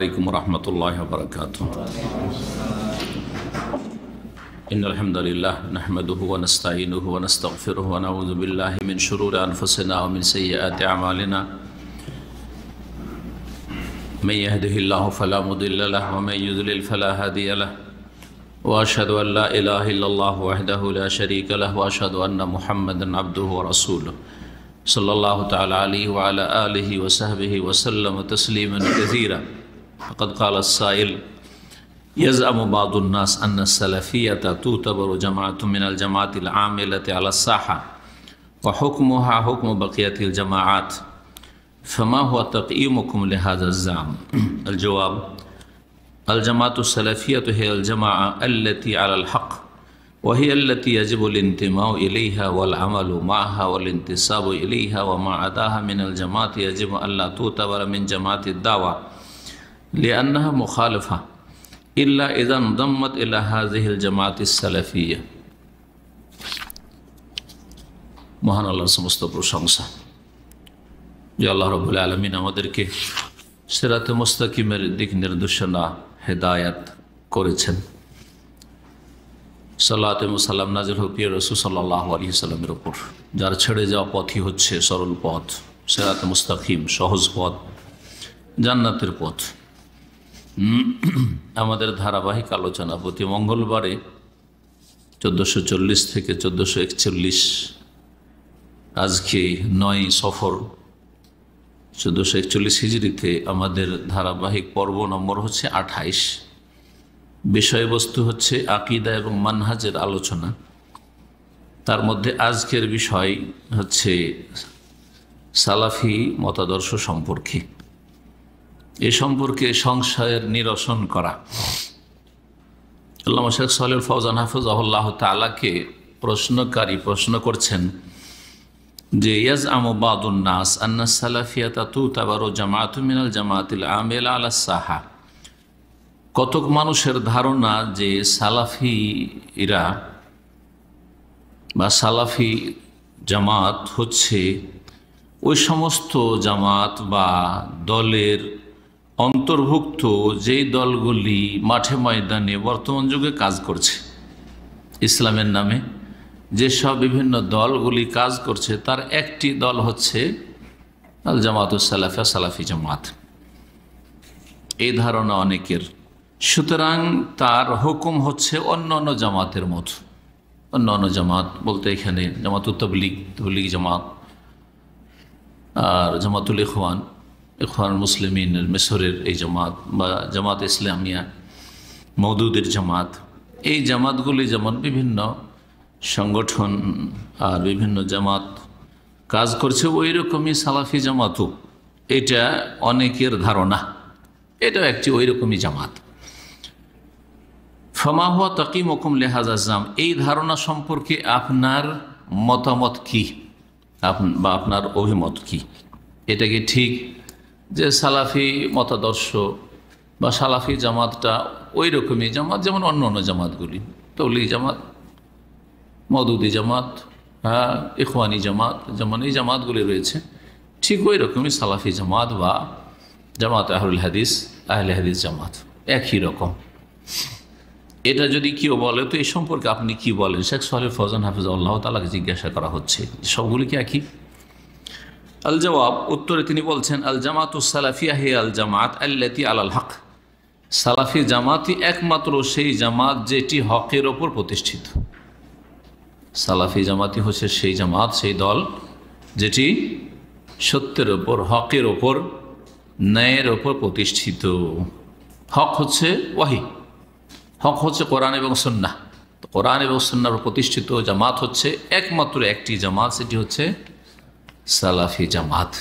عليكم ورحمة الله وبركاته. إن الحمد لله نحمده ونستعينه ونستغفره ونعوذ بالله من شرور أنفسنا ومن سيئات أعمالنا. من يهده الله فلا مضل له ومن يضلل فلا هادي له وأشهد أن لا إله إلا الله وحده لا شريك له وأشهد أن محمدا عبده ورسوله صلى الله تعالى عليه وعلى آله وصحبه وسلم تسليما كثيرا. فقد قال السائل: يزعم بعض الناس أن السلفية تعتبر جماعة من الجماعات العاملة على الساحة وحكمها حكم بقية الجماعات، فما هو تقييمكم لهذا الزعم؟ الجواب: الجماعة السلفية هي الجماعة التي على الحق، وهي التي يجب الانتماء إليها والعمل معها والانتساب إليها، وما عداها من الجماعات يجب أن لا تعتبر من جماعة الدعوة لأنها مخالفة إلا إذا انضمت إلى هذه الجماعة السلفية. মহান আল্লাহর সমস্ত প্রশংসা যে আল্লাহ রাব্বুল আলামিন আমাদেরকে সিরাতে মুস্তাকিমের দিক নির্দেশনা হেদায়েত করেছেন। সালাত এবং সালাম নাযিল হোক প্রিয় রাসূল সাল্লাল্লাহু আলাইহি সাল্লামের উপর, যার ছেড়ে যাওয়া পথই হচ্ছে সরল পথ, সিরাতে মুস্তাকিম, সহজ পথ, জান্নাতের পথ। আমাদের ধারাবাহিক আলোচনা প্রতি মঙ্গলবারে 1440 থেকে 1441, আজকে 9 সফর 1441 হিজরিতে আমাদের ধারাবাহিক পর্ব নম্বর হচ্ছে 28। বিষয়বস্তু হচ্ছে আকীদা এবং মানহাজের আলোচনা। তার মধ্যে আজকের বিষয় হচ্ছে সালাফি মতাদর্শ সম্পর্কে। এ সম্পর্কে সংশয়ের নিরসন করা। আল্লামা শেখ সালেহ ফওজান হাফিজাহুল্লাহ তাআলাকে প্রশ্ন করছেন যে ইয়াজআমু বাদুন নাস আন্না সালাফিয়াতা তুতাবারু জামাআতুম মিনাল জামাআতিল আমিলা আলাস সাহা। কতক মানুষের ধারণা যে সালাফিরা বা সালাফি জামাত হচ্ছে ওই সমস্ত জামাত বা দলের অন্তর্ভুক্ত যেই দলগুলি মাঠে ময়দানে বর্তমান যুগে কাজ করছে। ইসলামের নামে যেসব বিভিন্ন দলগুলি কাজ করছে তার একটি দল হচ্ছে আল জামাতুস সালাফিয়া, সালাফি জামাত। এই ধারণা অনেকের। সুতরাং তার হুকুম হচ্ছে অন্য অন্য জামাতের মতো। অন্য অন্য জামাত বলতে এখানে জামাতুত তাবলীগ জামাত, আর জামাতুল ইখওয়ান মুসলিমিনের মিসরের এই জামাত, বা জামাত ইসলামিয়া মওদুদের জামাত। এই জামাতগুলি যেমন বিভিন্ন সংগঠন আর বিভিন্ন জামাত কাজ করছে, ওই রকমই সালাফি জামাতও, এটা অনেকের ধারণা, এটাও একটি ওই রকমই জামাত। ফামা হুয়া তাকিমুকুম লিহাযা জাম, এই ধারণা সম্পর্কে আপনার মতামত কি বা আপনার অভিমত কি? এটা কি ঠিক যে সালাফি মতাদর্শ বা সালাফি জামাতটা ওই রকমই জামাত যেমন অন্য অন্য জামাতগুলি, তাবলীগ জামাত, মওদুদি জামাত, ইখওয়ানি জামাত, যেমন এই জামাতগুলি রয়েছে, ঠিক ওই রকমই সালাফি জামাত বা জামাত আহলুল হাদিস, আহলে হাদিস জামাত একই রকম? এটা যদি কেউ বলে তো এই সম্পর্কে আপনি কি বলেন? শেখ সালেহ ফওজান হাফিজাহুল্লাহ তাআলাকে জিজ্ঞাসা করা হচ্ছে সবগুলি কি একই? আল জবাব, উত্তরে তিনি বলছেন আল জামাতুস সালাফিয়া হিয়া আল জামাত আল্লাতী আলাল হক। সালাফি জামাতই একমাত্র সেই জামাত যেটি হকের ওপর প্রতিষ্ঠিত। সালাফি জামাতই হচ্ছে সেই জামাত, সেই দল যেটি সত্যের ওপর, হকের ওপর, ন্যায়ের ওপর প্রতিষ্ঠিত। হক হচ্ছে ওয়াহি, হক হচ্ছে কোরআন এবং সুন্নাহ। তো কোরআন এবং সুন্নাহর উপর প্রতিষ্ঠিত জামাত হচ্ছে একমাত্র একটি জামাত, সেটি হচ্ছে সালাফি জামাত।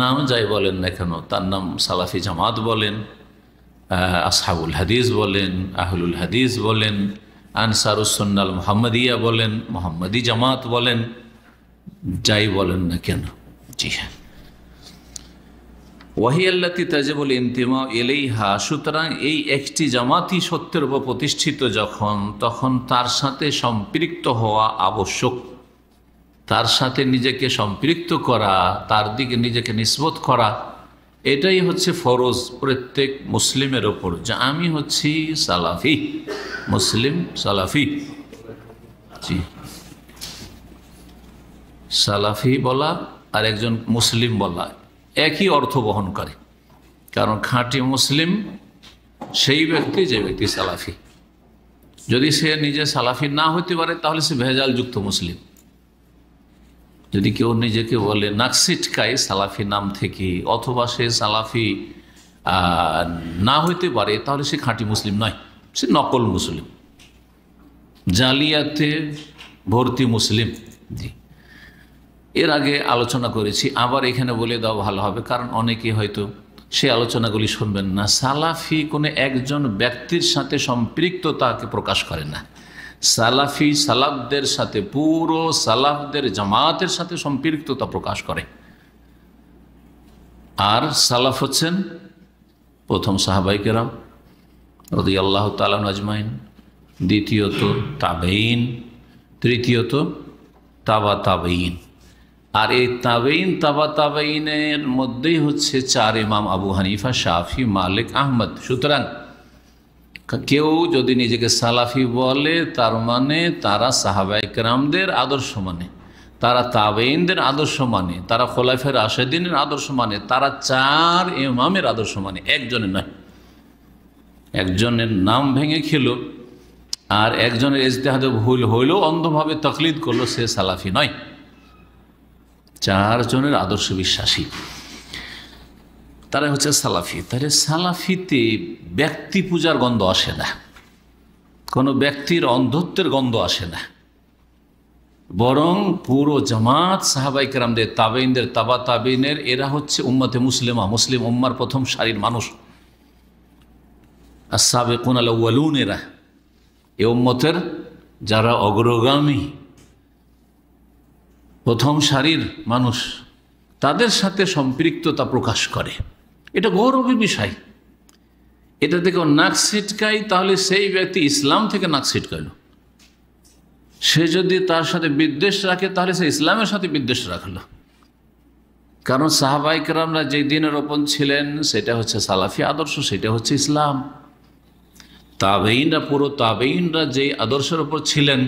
নাম যাই বলেন না কেন, তার নাম সালাফি জামাত বলেন, আসহাবুল হাদিস বলেন, আহলুল হাদিস বলেন, আনসারুস সুন্নাহ মুহাম্মাদিয়া বলেন, মুহাম্মাদি জামাত বলেন, যাই বলেন না কেন। জি হ্যাঁ, ওয়াহিয়াল্লাতী তাজিবুল ইনতিমা ইলাইহা। সুতরাং এই একটি জামাতই সত্যের উপর প্রতিষ্ঠিত যখন, তখন তার সাথে সম্পৃক্ত হওয়া আবশ্যক। তার সাথে নিজেকে সম্পৃক্ত করা, তার দিকে নিজেকে নিসবত করা, এটাই হচ্ছে ফরজ প্রত্যেক মুসলিমের ওপর, যে আমি হচ্ছি সালাফি, মুসলিম সালাফি। জি, সালাফি বলা আর একজন মুসলিম বলা একই অর্থ বহন করে, কারণ খাঁটি মুসলিম সেই ব্যক্তি যে ব্যক্তি সালাফি। যদি সে নিজে সালাফি না হতে পারে তাহলে সে ভেজালযুক্ত মুসলিম। যদি কেউ নিজেকে বলে নাকসিটকায় সালাফি নাম থেকে, অথবা সে সালাফি না হইতে পারে, তাহলে সে খাঁটি মুসলিম নয়, সে নকল মুসলিম, জালিয়াতে ভর্তি মুসলিম। জি, এর আগে আলোচনা করেছি, আবার এখানে বলে দেওয়া ভালো হবে, কারণ অনেকে হয়তো সে আলোচনাগুলি শুনবেন না। সালাফি কোনো একজন ব্যক্তির সাথে সম্পৃক্ততাকে প্রকাশ করে না। সালাফি সালাফদের সাথে, পুরো সালাফদের জামাতের সাথে সম্পৃক্ততা প্রকাশ করে। আর সালাফ হচ্ছেন প্রথম সাহাবায়ে কেরাম রাদিয়াল্লাহু তাআলা আজমাইন, দ্বিতীয়ত তাবেঈন, তৃতীয়ত তাবা তাবেঈন। আর এই তাবেঈন তাবা তাবেঈনের মধ্যেই হচ্ছে চার ইমাম আবু হানিফা, শাফি, মালিক, আহমদ। সুতরাং কেউ যদি নিজেকে সালাফি বলে তার মানে তারা সাহাবায়ে কেরামদের আদর্শ মানে, তারা তাবেঈনদের আদর্শ মানে, তারা খোলাফায়ে রাশেদিনের আদর্শ মানে, তারা চার ইমামের আদর্শ মানে, একজনের নয়। একজনের নাম ভেঙে খেলো আর একজনের ইজতিহাদে ভুল হইলেও অন্ধভাবে তাকলিদ করলো, সে সালাফি নয়। চারজনের আদর্শ বিশ্বাসী, তারা হচ্ছে সালাফি। তাহলে সালাফিতে ব্যক্তি পূজার গন্ধ আসে না, কোনো ব্যক্তির অন্ধত্বের গন্ধ আসে না, বরং পুরো জামাত সাহাবায়ে কেরামদের, তাবেঈনদের, তাবা তাবেঈনের, এরা হচ্ছে উম্মতে মুসলিমা, মুসলিম উম্মার প্রথম সারির মানুষ। আস-সাবিকুনা আল-আউয়ালুন, এরা এ উম্মতের যারা অগ্রগামী, প্রথম সারির মানুষ, তাদের সাথে সম্পৃক্ততা প্রকাশ করে। এটা গৌরবের বিষয়। এটা থেকে নাক ছিটকায় তাহলে সেই ব্যক্তি ইসলাম থেকে নাক ছিটকাইল। সে যদি তার সাথে বিদ্বেষ রাখে তাহলে সে ইসলামের সাথে বিদ্বেষ রাখলো। কারণ সাহাবায়ে কেরামরা যে দিনের ওপর ছিলেন সেটা হচ্ছে সালাফি আদর্শ, সেটা হচ্ছে ইসলাম। তাবেঈনরা, পুরো তাবেঈনরা যে আদর্শের ওপর ছিলেন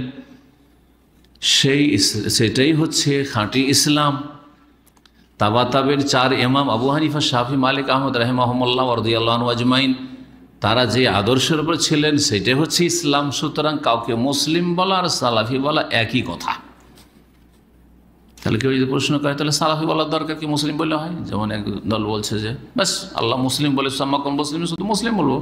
সেটাই হচ্ছে খাঁটি ইসলাম। তাবা তাবের চার ইমাম আবু হানিফা, শাফি, মালিক, আহমদ রাহিমাহুমুল্লাহ রাদিয়াল্লাহু আনহু আজমাইন, তারা যে আদর্শের উপর ছিলেন সেটাই হচ্ছে ইসলাম। সুতরাং কাউকে মুসলিম বলা আর সালাফি বলা একই কথা। তাহলে কেউ যদি প্রশ্ন করে তাহলে সালাফি বলার দরকার কি মুসলিম বলে হয়? যেমন এক দল বলছে যে ব্যাস আল্লাহ মুসলিম বলে, সাম্মাকুম মুসলিম, শুধু মুসলিম বলবো।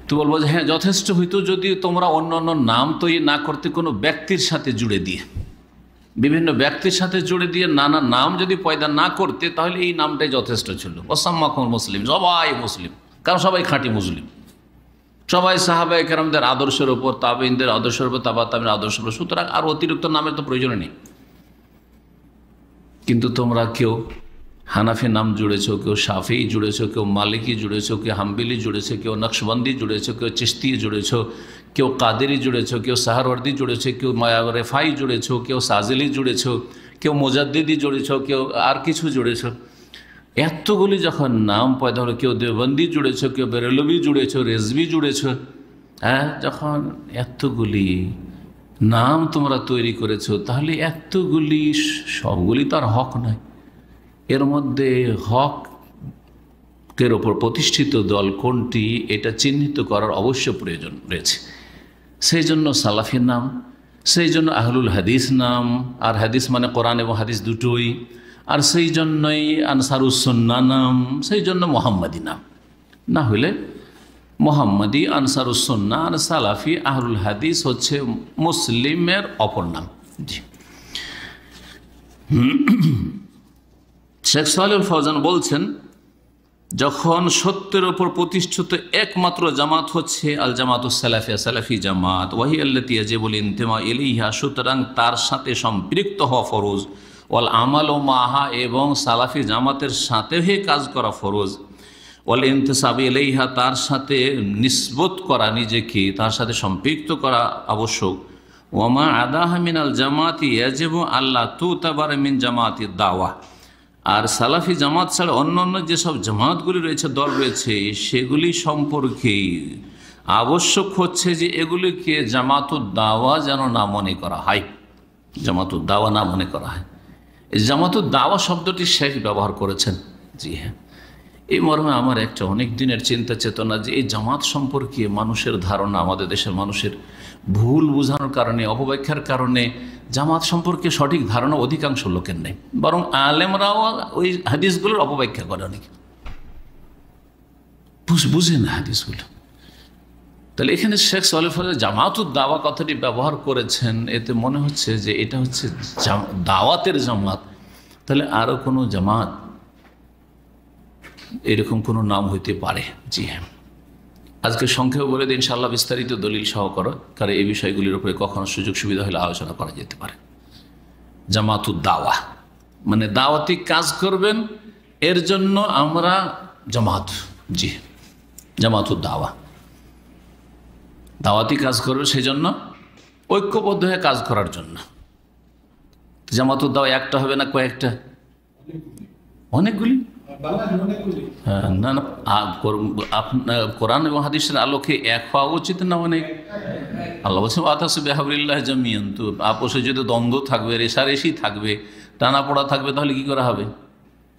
তো বলবো যে হ্যাঁ, যথেষ্ট হইতো যদি তোমরা অন্য অন্য নাম তৈরি না করতে, কোনো ব্যক্তির সাথে জুড়ে দিয়ে, বিভিন্ন ব্যক্তির সাথে জুড়ে দিয়ে নানা নাম যদি পয়দা না করতে, তাহলে এই নামটাই যথেষ্ট ছিল। ওয়াসাম্মাকুম মুসলিম, সবাই মুসলিম, কারণ সবাই খাঁটি মুসলিম, সবাই সাহাবায়ে কেরামদের আদর্শের ওপর, তাবেঈনদের আদর্শের ওপর, তাবা তাবেঈনের আদর্শের ওপর। সুতরাং আর অতিরিক্ত নামের তো প্রয়োজন নেই। কিন্তু তোমরা কেউ হানাফি নাম জুড়েছো, কেউ শাফি জুড়েছো, কেউ মালিকি জুড়েছো, কেউ হাম্বলি জুড়েছো, কেউ নকশবন্দি জুড়েছো, কেউ চিশতি জুড়েছো, কেউ কাদেরি জুড়েছো, কেউ সাহারওয়ার্দি জুড়েছো, কেউ রেফাই জুড়েছো, কেউ সাজেলি জুড়েছো, কেউ মুজাদ্দিদি জুড়েছো, কেউ আর কিছু জুড়েছো। এতগুলি যখন নাম পয়দা হলো, কেউ দেওবন্দি জুড়েছো, কেউ বেরেলভি জুড়েছো, রেজভি জুড়েছো, হ্যাঁ, যখন এতগুলি নাম তোমরা তৈরি করেছো, তাহলে এতগুলি সবগুলি তো আর হক নয়। এর মধ্যে হকের ওপর প্রতিষ্ঠিত দল কোনটি, এটা চিহ্নিত করার অবশ্য প্রয়োজন রয়েছে। সেই জন্য সালাফির নাম, সেই জন্য আহলুল হাদিস নাম, আর হাদিস মানে কোরআন এবং হাদিস দুটোই, আর সেই জন্যই আনসারুস সুন্নাহ নাম, সেই জন্য মোহাম্মদী নাম। না হলে মোহাম্মদী, আনসারুস সুন্নাহ আর সালাফি, আহলুল হাদিস হচ্ছে মুসলিমের অপর নাম। জি, শেখ সালেহুল ফওজান বলছেন, যখন সত্যের ওপর প্রতিষ্ঠিত একমাত্র জামাত হচ্ছে আল জামাতুস সালাফিয়া, সালাফি জামাত, ওয়াহি আল্লাতী ইয়াজিবুল ইনতিমা ইলাইহা, সুতরাং তার সাথে সম্পৃক্ত হওয়া ফরজ, ওয়াল আমাল ও মাহা, এবং সালাফি জামাতের সাথে হয়ে কাজ করা ফরজ, ওয়াল ইনতিসাব ইলাইহা, তার সাথে নিসবত করা নিজেকে, তার সাথে সম্পৃক্ত করা আবশ্যক। ওয়ামা আদাহা মিনাল জামাতি ইয়াজিবু আল্লাহ তুতাবার মিন জামাতি দাওয়া, আর সালাফি জামাত ছাড়া অন্যান্য যেসব জামাতগুলি রয়েছে, দল রয়েছে, সেগুলি সম্পর্কে আবশ্যক হচ্ছে যে এগুলিকে জামাতুদ দাওয়া যেন না মনে করা হয়, জামাতুদ দাওয়া না মনে করা হয়। এই জামাতুদ দাওয়া শব্দটি শেখ ব্যবহার করেছেন। জি হ্যাঁ, এই মর্মে আমার একটা অনেক দিনের চিন্তা চেতনা যে এই জামাত সম্পর্কে মানুষের ধারণা, আমাদের দেশের মানুষের ভুল বোঝানোর কারণে, অপব্যাখ্যার কারণে জামাত সম্পর্কে সঠিক ধারণা অধিকাংশ লোকের নেই, বরং আলেমরাও ওই হাদিসগুলোর অপব্যাখ্যা করে, অনেকে বুঝে না হাদিসগুলো। তাহলে এখানে শেখ সালেহ জামাতুদ দাওয়া কথাটি ব্যবহার করেছেন, এতে মনে হচ্ছে যে এটা হচ্ছে দাওয়াতের জামাত। তাহলে আরও কোনো জামাত এরকম কোনো নাম হইতে পারে? জি হ্যাঁ, আজকে সংক্ষেপে বলে দিন, ইনশাআল্লাহ বিস্তারিত দলিল সহকারে এই বিষয়গুলির উপরে কখনো সুযোগ সুবিধা হলে আলোচনা করা যেতে পারে। জামাতুদ দাওয়া মানে দাওয়াতি কাজ করবেন, এর জন্য আমরা জামাত। জি, জামাতুদ দাওয়া দাওয়াতি কাজ করবে, সেই জন্য ঐক্যবদ্ধ হয়ে কাজ করার জন্য। জামাতুদ দাওয়া একটা হবে না, কয়েকটা, অনেকগুলি। না না, আপনার কোরআন এবং হাদিসের আলোকে এক হওয়া উচিত না অনেক? আল্লাহ বলছেন ওয়াতাসিবু বিহাবলিল্লাহি জামিআন। তো আপোষে যদি দ্বন্দ্ব থাকবে, রেষারেষি থাকবে, টানাপোড়া থাকবে, তাহলে কি করা হবে?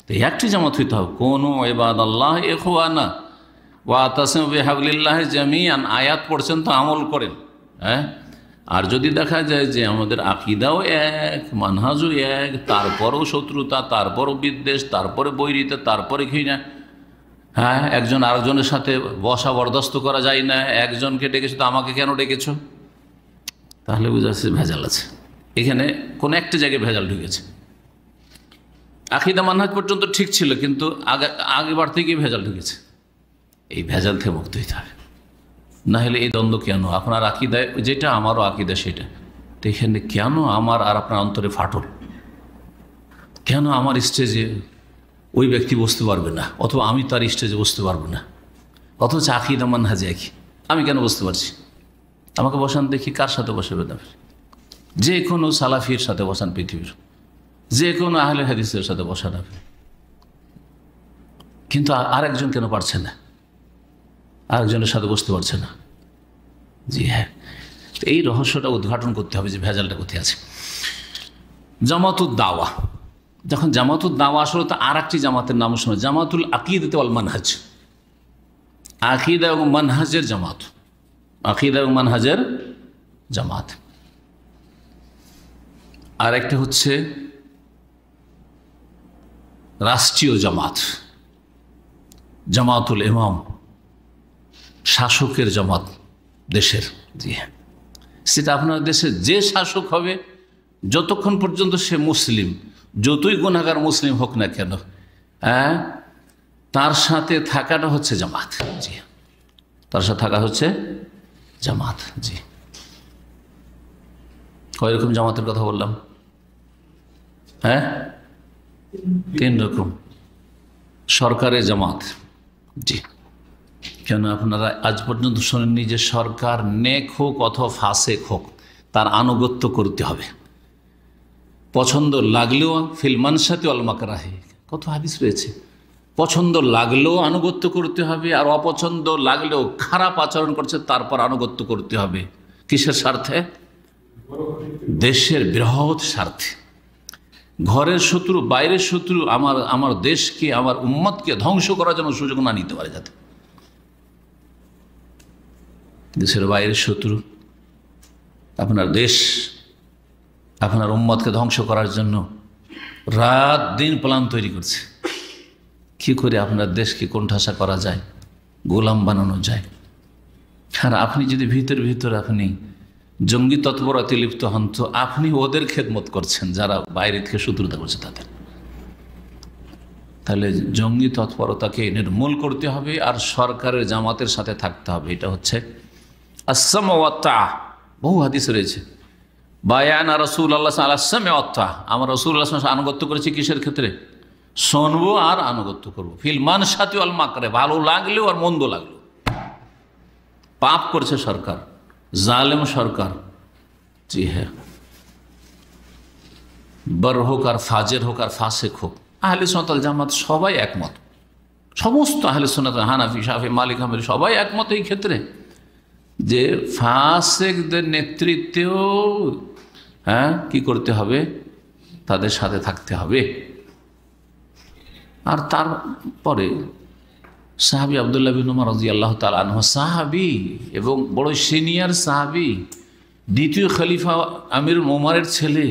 তো একটি জামাত হইতে হবে। কোনু ইবাদাল্লাহ ইখওয়ানা ওয়াতাসিবু বিহাবলিল্লাহি জামিআন, আয়াত পড়ছেন তো আমল করেন। হ্যাঁ, আর যদি দেখা যায় যে আমাদের আকীদাও এক, মানহাজও এক, তারপরেও শত্রুতা, তারপরও বিদ্বেষ, তারপরে বৈরিতা, তারপরে ঘৃণা, হ্যাঁ, একজন আরেকজনের সাথে বসা বরদাস্ত করা যায় না, একজনকে ডেকেছো তো আমাকে কেন ডেকেছো, তাহলে বোঝা যাচ্ছে ভেজাল আছে এখানে, কোনো একটা জায়গায় ভেজাল ঢুকেছে। আকীদা মানহাজ পর্যন্ত ঠিক ছিল, কিন্তু আগেবার থেকেই ভেজাল ঢুকেছে। এই ভেজাল থেকে মুক্ত হইতে হবে, না হলে এই দ্বন্দ্ব কেন? আপনার আকীদায় যেটা, আমারও আকীদা সেটা, তো এখানে কেন আমার আর আপনার অন্তরে ফাটল? কেন আমার স্টেজে ওই ব্যক্তি বসতে পারবে না, অথবা আমি তার স্টেজে বসতে পারবো না, অথচ আকীদা মানহাজ একই, আমি কেন বসতে পারছি? আমাকে বসান দেখি, কার সাথে বসাবেন আপনি? যে কোনো সালাফির সাথে বসান, পৃথিবীর যে কোনো আহলে হাদিসের সাথে বসান আপনি, কিন্তু আরেকজন কেন পারছে না? আরেকজনের সাথে বসতে পারছে না। জি হ্যাঁ, এই রহস্যটা উদ্ঘাটন করতে হবে যে ভেজালটা কোথায় আছে। জামাতুদ দাওয়া, যখন জামাতুদ দাওয়া আসলে তো আর একটি জামাতের নাম শোনা, জামাতুল আকীদাতি ওয়াল মানহাজ, আকীদা এবং মানহাজের জামাত, আকীদা এবং মানহাজের জামাত। আর একটা হচ্ছে রাষ্ট্রীয় জামাত, জামাতুল ইমাম, শাসকের জামাত দেশের। জি হ্যাঁ, সেটা আপনার দেশের যে শাসক হবে, যতক্ষণ পর্যন্ত সে মুসলিম, যতই গুনাহগার মুসলিম হোক না কেন, হ্যাঁ, তার সাথে থাকাটা হচ্ছে জামাত। জি, তার সাথে থাকা হচ্ছে জামাত। জি, কয় রকম জামাতের কথা বললাম? হ্যাঁ, 3 রকম। সরকারের জামাত। জি, কেন আপনারা আজ পর্যন্ত শোনেননি যে সরকার নেক হোক অথবা ফাসেক হোক, তার আনুগত্য করতে হবে, পছন্দ লাগলেও ফিল মানশাতি ওয়াল মাকরাহি, কত হাদিস রয়েছে। পছন্দ লাগলেও আনুগত্য করতে হবে, আর অপছন্দ লাগলেও খারাপ আচরণ করছে তারপর আনুগত্য করতে হবে। কিসের স্বার্থে? দেশের বৃহৎ স্বার্থে। ঘরের শত্রু, বাইরের শত্রু আমার দেশকে, আমার উম্মতকে ধ্বংস করার জন্য সুযোগ না নিতে পারে, যাতে দেশের বাইরের শত্রু আপনার দেশ, আপনার উম্মতকে ধ্বংস করার জন্য রাত দিন প্ল্যান তৈরি করছে, কি করে আপনার দেশকে কোণঠাসা করা যায়, গোলাম বানানো যায়। আর আপনি যদি ভিতর আপনি জঙ্গি তৎপরতায় লিপ্ত হন, তো আপনি ওদের খেদমত করছেন যারা বাইরে থেকে শত্রুতা করছে তাদের। তাহলে জঙ্গি তৎপরতাকে নির্মূল করতে হবে, আর সরকারের জামাতের সাথে থাকতে হবে। এটা হচ্ছে আসসামু ওয়াত তাআ। বহু হাদিস রয়েছে, বায়ানা রাসূলুল্লাহ সাল্লাল্লাহু আলাইহি ওয়াসাল্লাম, আমার রাসূলুল্লাহ সাল্লাল্লাহু আলাইহি ওয়াসাল্লাম আনুগত্য করেছি কিসের ক্ষেত্রে? শুনবো আর আনুগত্য করবো, ফিল মানশাতি ওয়াল মাকরাহ, ভালো লাগলেও আর মন্দ লাগলেও। পাপ করছে সরকার, জালেম সরকার, জি হ্যাঁ, বার হোক আর ফাজের হোক আর ফাসেক হোক, আহলে সুন্নাত ওয়াল জামাত সবাই একমত, সমস্ত আহলে সুন্নাত, হানাফি, শাফি, মালিক, হাম্বলি সবাই একমত এই ক্ষেত্রে যে ফাসিকদের নেতৃত্বেও কি করতে হবে, তাদের সাথে থাকতে হবে। আর তারপরে সাহাবী আব্দুল্লাহ বিন উমর রাদিয়াল্লাহু তাআলা আনহু সাহাবী এবং বড় সিনিয়র সাহাবী, দ্বিতীয় খলিফা আমিরুল মুমিনের ছেলে,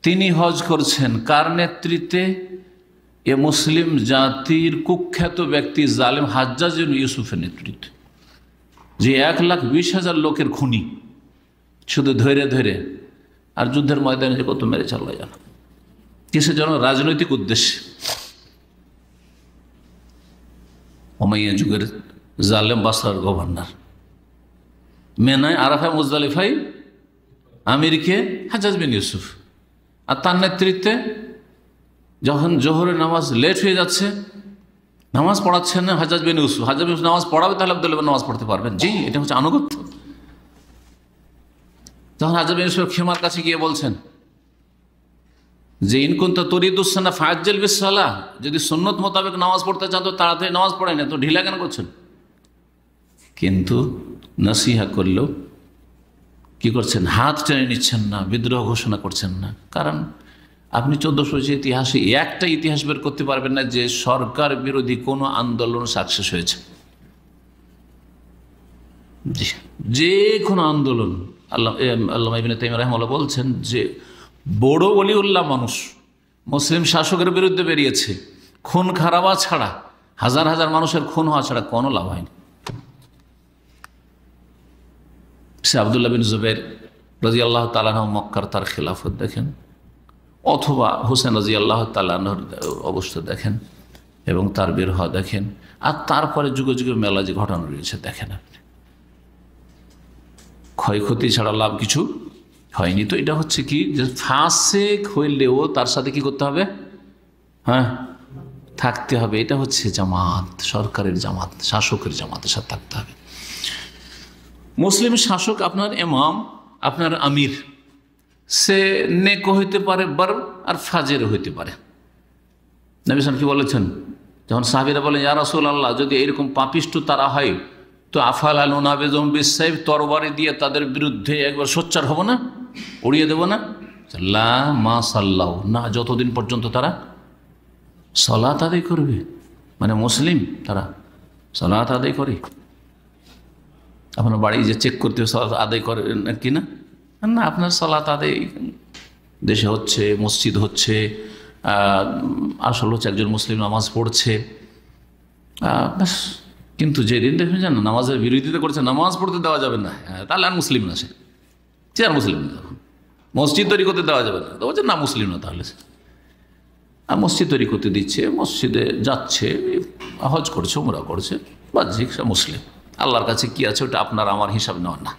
তিনি হজ করছেন কার নেতৃত্বে? এ মুসলিম জাতির কুখ্যাত ব্যক্তি জালেম হাজ্জাজ ইবনে ইউসুফের নেতৃত্বে, যে 1,20,000 লোকের খুনি, শুধু ধরে ধরে আর যুদ্ধের ময়দানে যে কত মেরে চাল্লা জানা, কিসের জন্য? রাজনৈতিক উদ্দেশ্যে। উমাইয়া যুগের জালেম বাসরার গভর্নর, মেনায়, আরাফায়, মুজদালিফায় আমিরকে হাজ্জাজ বিন ইউসুফ, আর তার নেতৃত্বে যখন জোহরের নামাজ লেট হয়ে যাচ্ছে, নামাজ পড়াচ্ছেন না হাজ্জাজ বিন ইউসুফ, হাজ্জাজ বিন ইউসুফ নামাজ পড়াবে, তাহলে আব্দুল্লাহ নামাজ পড়তে পারবেন? জি, এটা হচ্ছে আনুগত্য। তখন হাজ্জাজ বিন ইউসুফ খেমার কাছে গিয়ে বলছেন যে ইনকুনতা তরিদুস-সুন্নাহ ফাআজ্জিল বিস-সালাহ, যদি সুন্নত মোতাবেক নামাজ পড়তে চান তো তাড়াতাড়ি নামাজ পড়েন, তো ঢিলা কেন করছেন? কিন্তু নসিহা করলেও কি করছেন? হাত টেনে নিচ্ছেন না, বিদ্রোহ ঘোষণা করছেন না। কারণ আপনি 1400 ইতিহাসে একটা ইতিহাস বের করতে পারবেন না যে সরকার বিরোধী কোনো আন্দোলন সাকসেস হয়েছে। যে কোনো আন্দোলন, আল্লামা ইবনে তাইমিয়া রাহিমাহুল্লাহ বলছেন যে বড় ওলিউল্লাহ মানুষ মুসলিম শাসকের বিরুদ্ধে বেরিয়েছে, খুন খারাপা ছাড়া, হাজার হাজার মানুষের খুন হওয়া ছাড়া কোনো লাভ হয়নি। সে আব্দুল্লাহ বিন জুবাইর রাদিয়াল্লাহু তাআলা আনহু মক্কার তার খিলাফত দেখেন, অথবা হুসেন রাদিয়াল্লাহু তাআলা আনহুর অবস্থা দেখেন এবং তার বের হওয়া দেখেন, আর তারপরে যুগে যুগে মেলা যে ঘটনা রয়েছে দেখেন আপনি, ক্ষয়ক্ষতি ছাড়া লাভ কিছু হয়নি। তো এটা হচ্ছে কি, যে ফাসিক হইলেও তার সাথে কি করতে হবে? থাকতে হবে। এটা হচ্ছে জামাত, সরকারের জামাত, শাসকের জামাতের সাথে থাকতে হবে। মুসলিম শাসক আপনার ইমাম, আপনার আমির, সে নেক হইতে পারে বার, আর ফাজের হইতে পারে। নবী সাল্লাল্লাহু আলাইহি ওয়াসাল্লাম কি বলেছেন? যখন সাহাবীরা বলেন ইয়া রাসূলুল্লাহ, যদি এরকম পাপিষ্ঠ তারা হয় তো আফালা নুনাবিযুহুম বিস-সাইফ, তরবারি দিয়ে তাদের বিরুদ্ধে একবার সোচ্চার হব না, উড়িয়ে দেব না? লা মা সাল্লাউ, না, যতদিন পর্যন্ত তারা সালাত আদায় করবে। মানে মুসলিম তারা সালাত আদায় করে। আপনার বাড়ি যে চেক করতে সালাত আদায় করে কি না? না, আপনার সালাত আদায় দেশে হচ্ছে, মসজিদ হচ্ছে, আসল হচ্ছে একজন মুসলিম নামাজ পড়ছে, ব্যাস। কিন্তু যেদিন দেখবেন যে নামাজের বিরোধিতা করছে, নামাজ পড়তে দেওয়া যাবে না, তাহলে আর মুসলিম না, সে আর মুসলিম না। মসজিদ তৈরি করতে দেওয়া যাবে না, তো বলছে না মুসলিম না, তাহলে আর মসজিদ তৈরি করতে দিচ্ছে, মসজিদে যাচ্ছে, হজ করছে, উমরা করছে, বাহ্যিক সে মুসলিম। আল্লাহর কাছে কি আছে ওটা আপনার আমার হিসাব নেওয়ার না।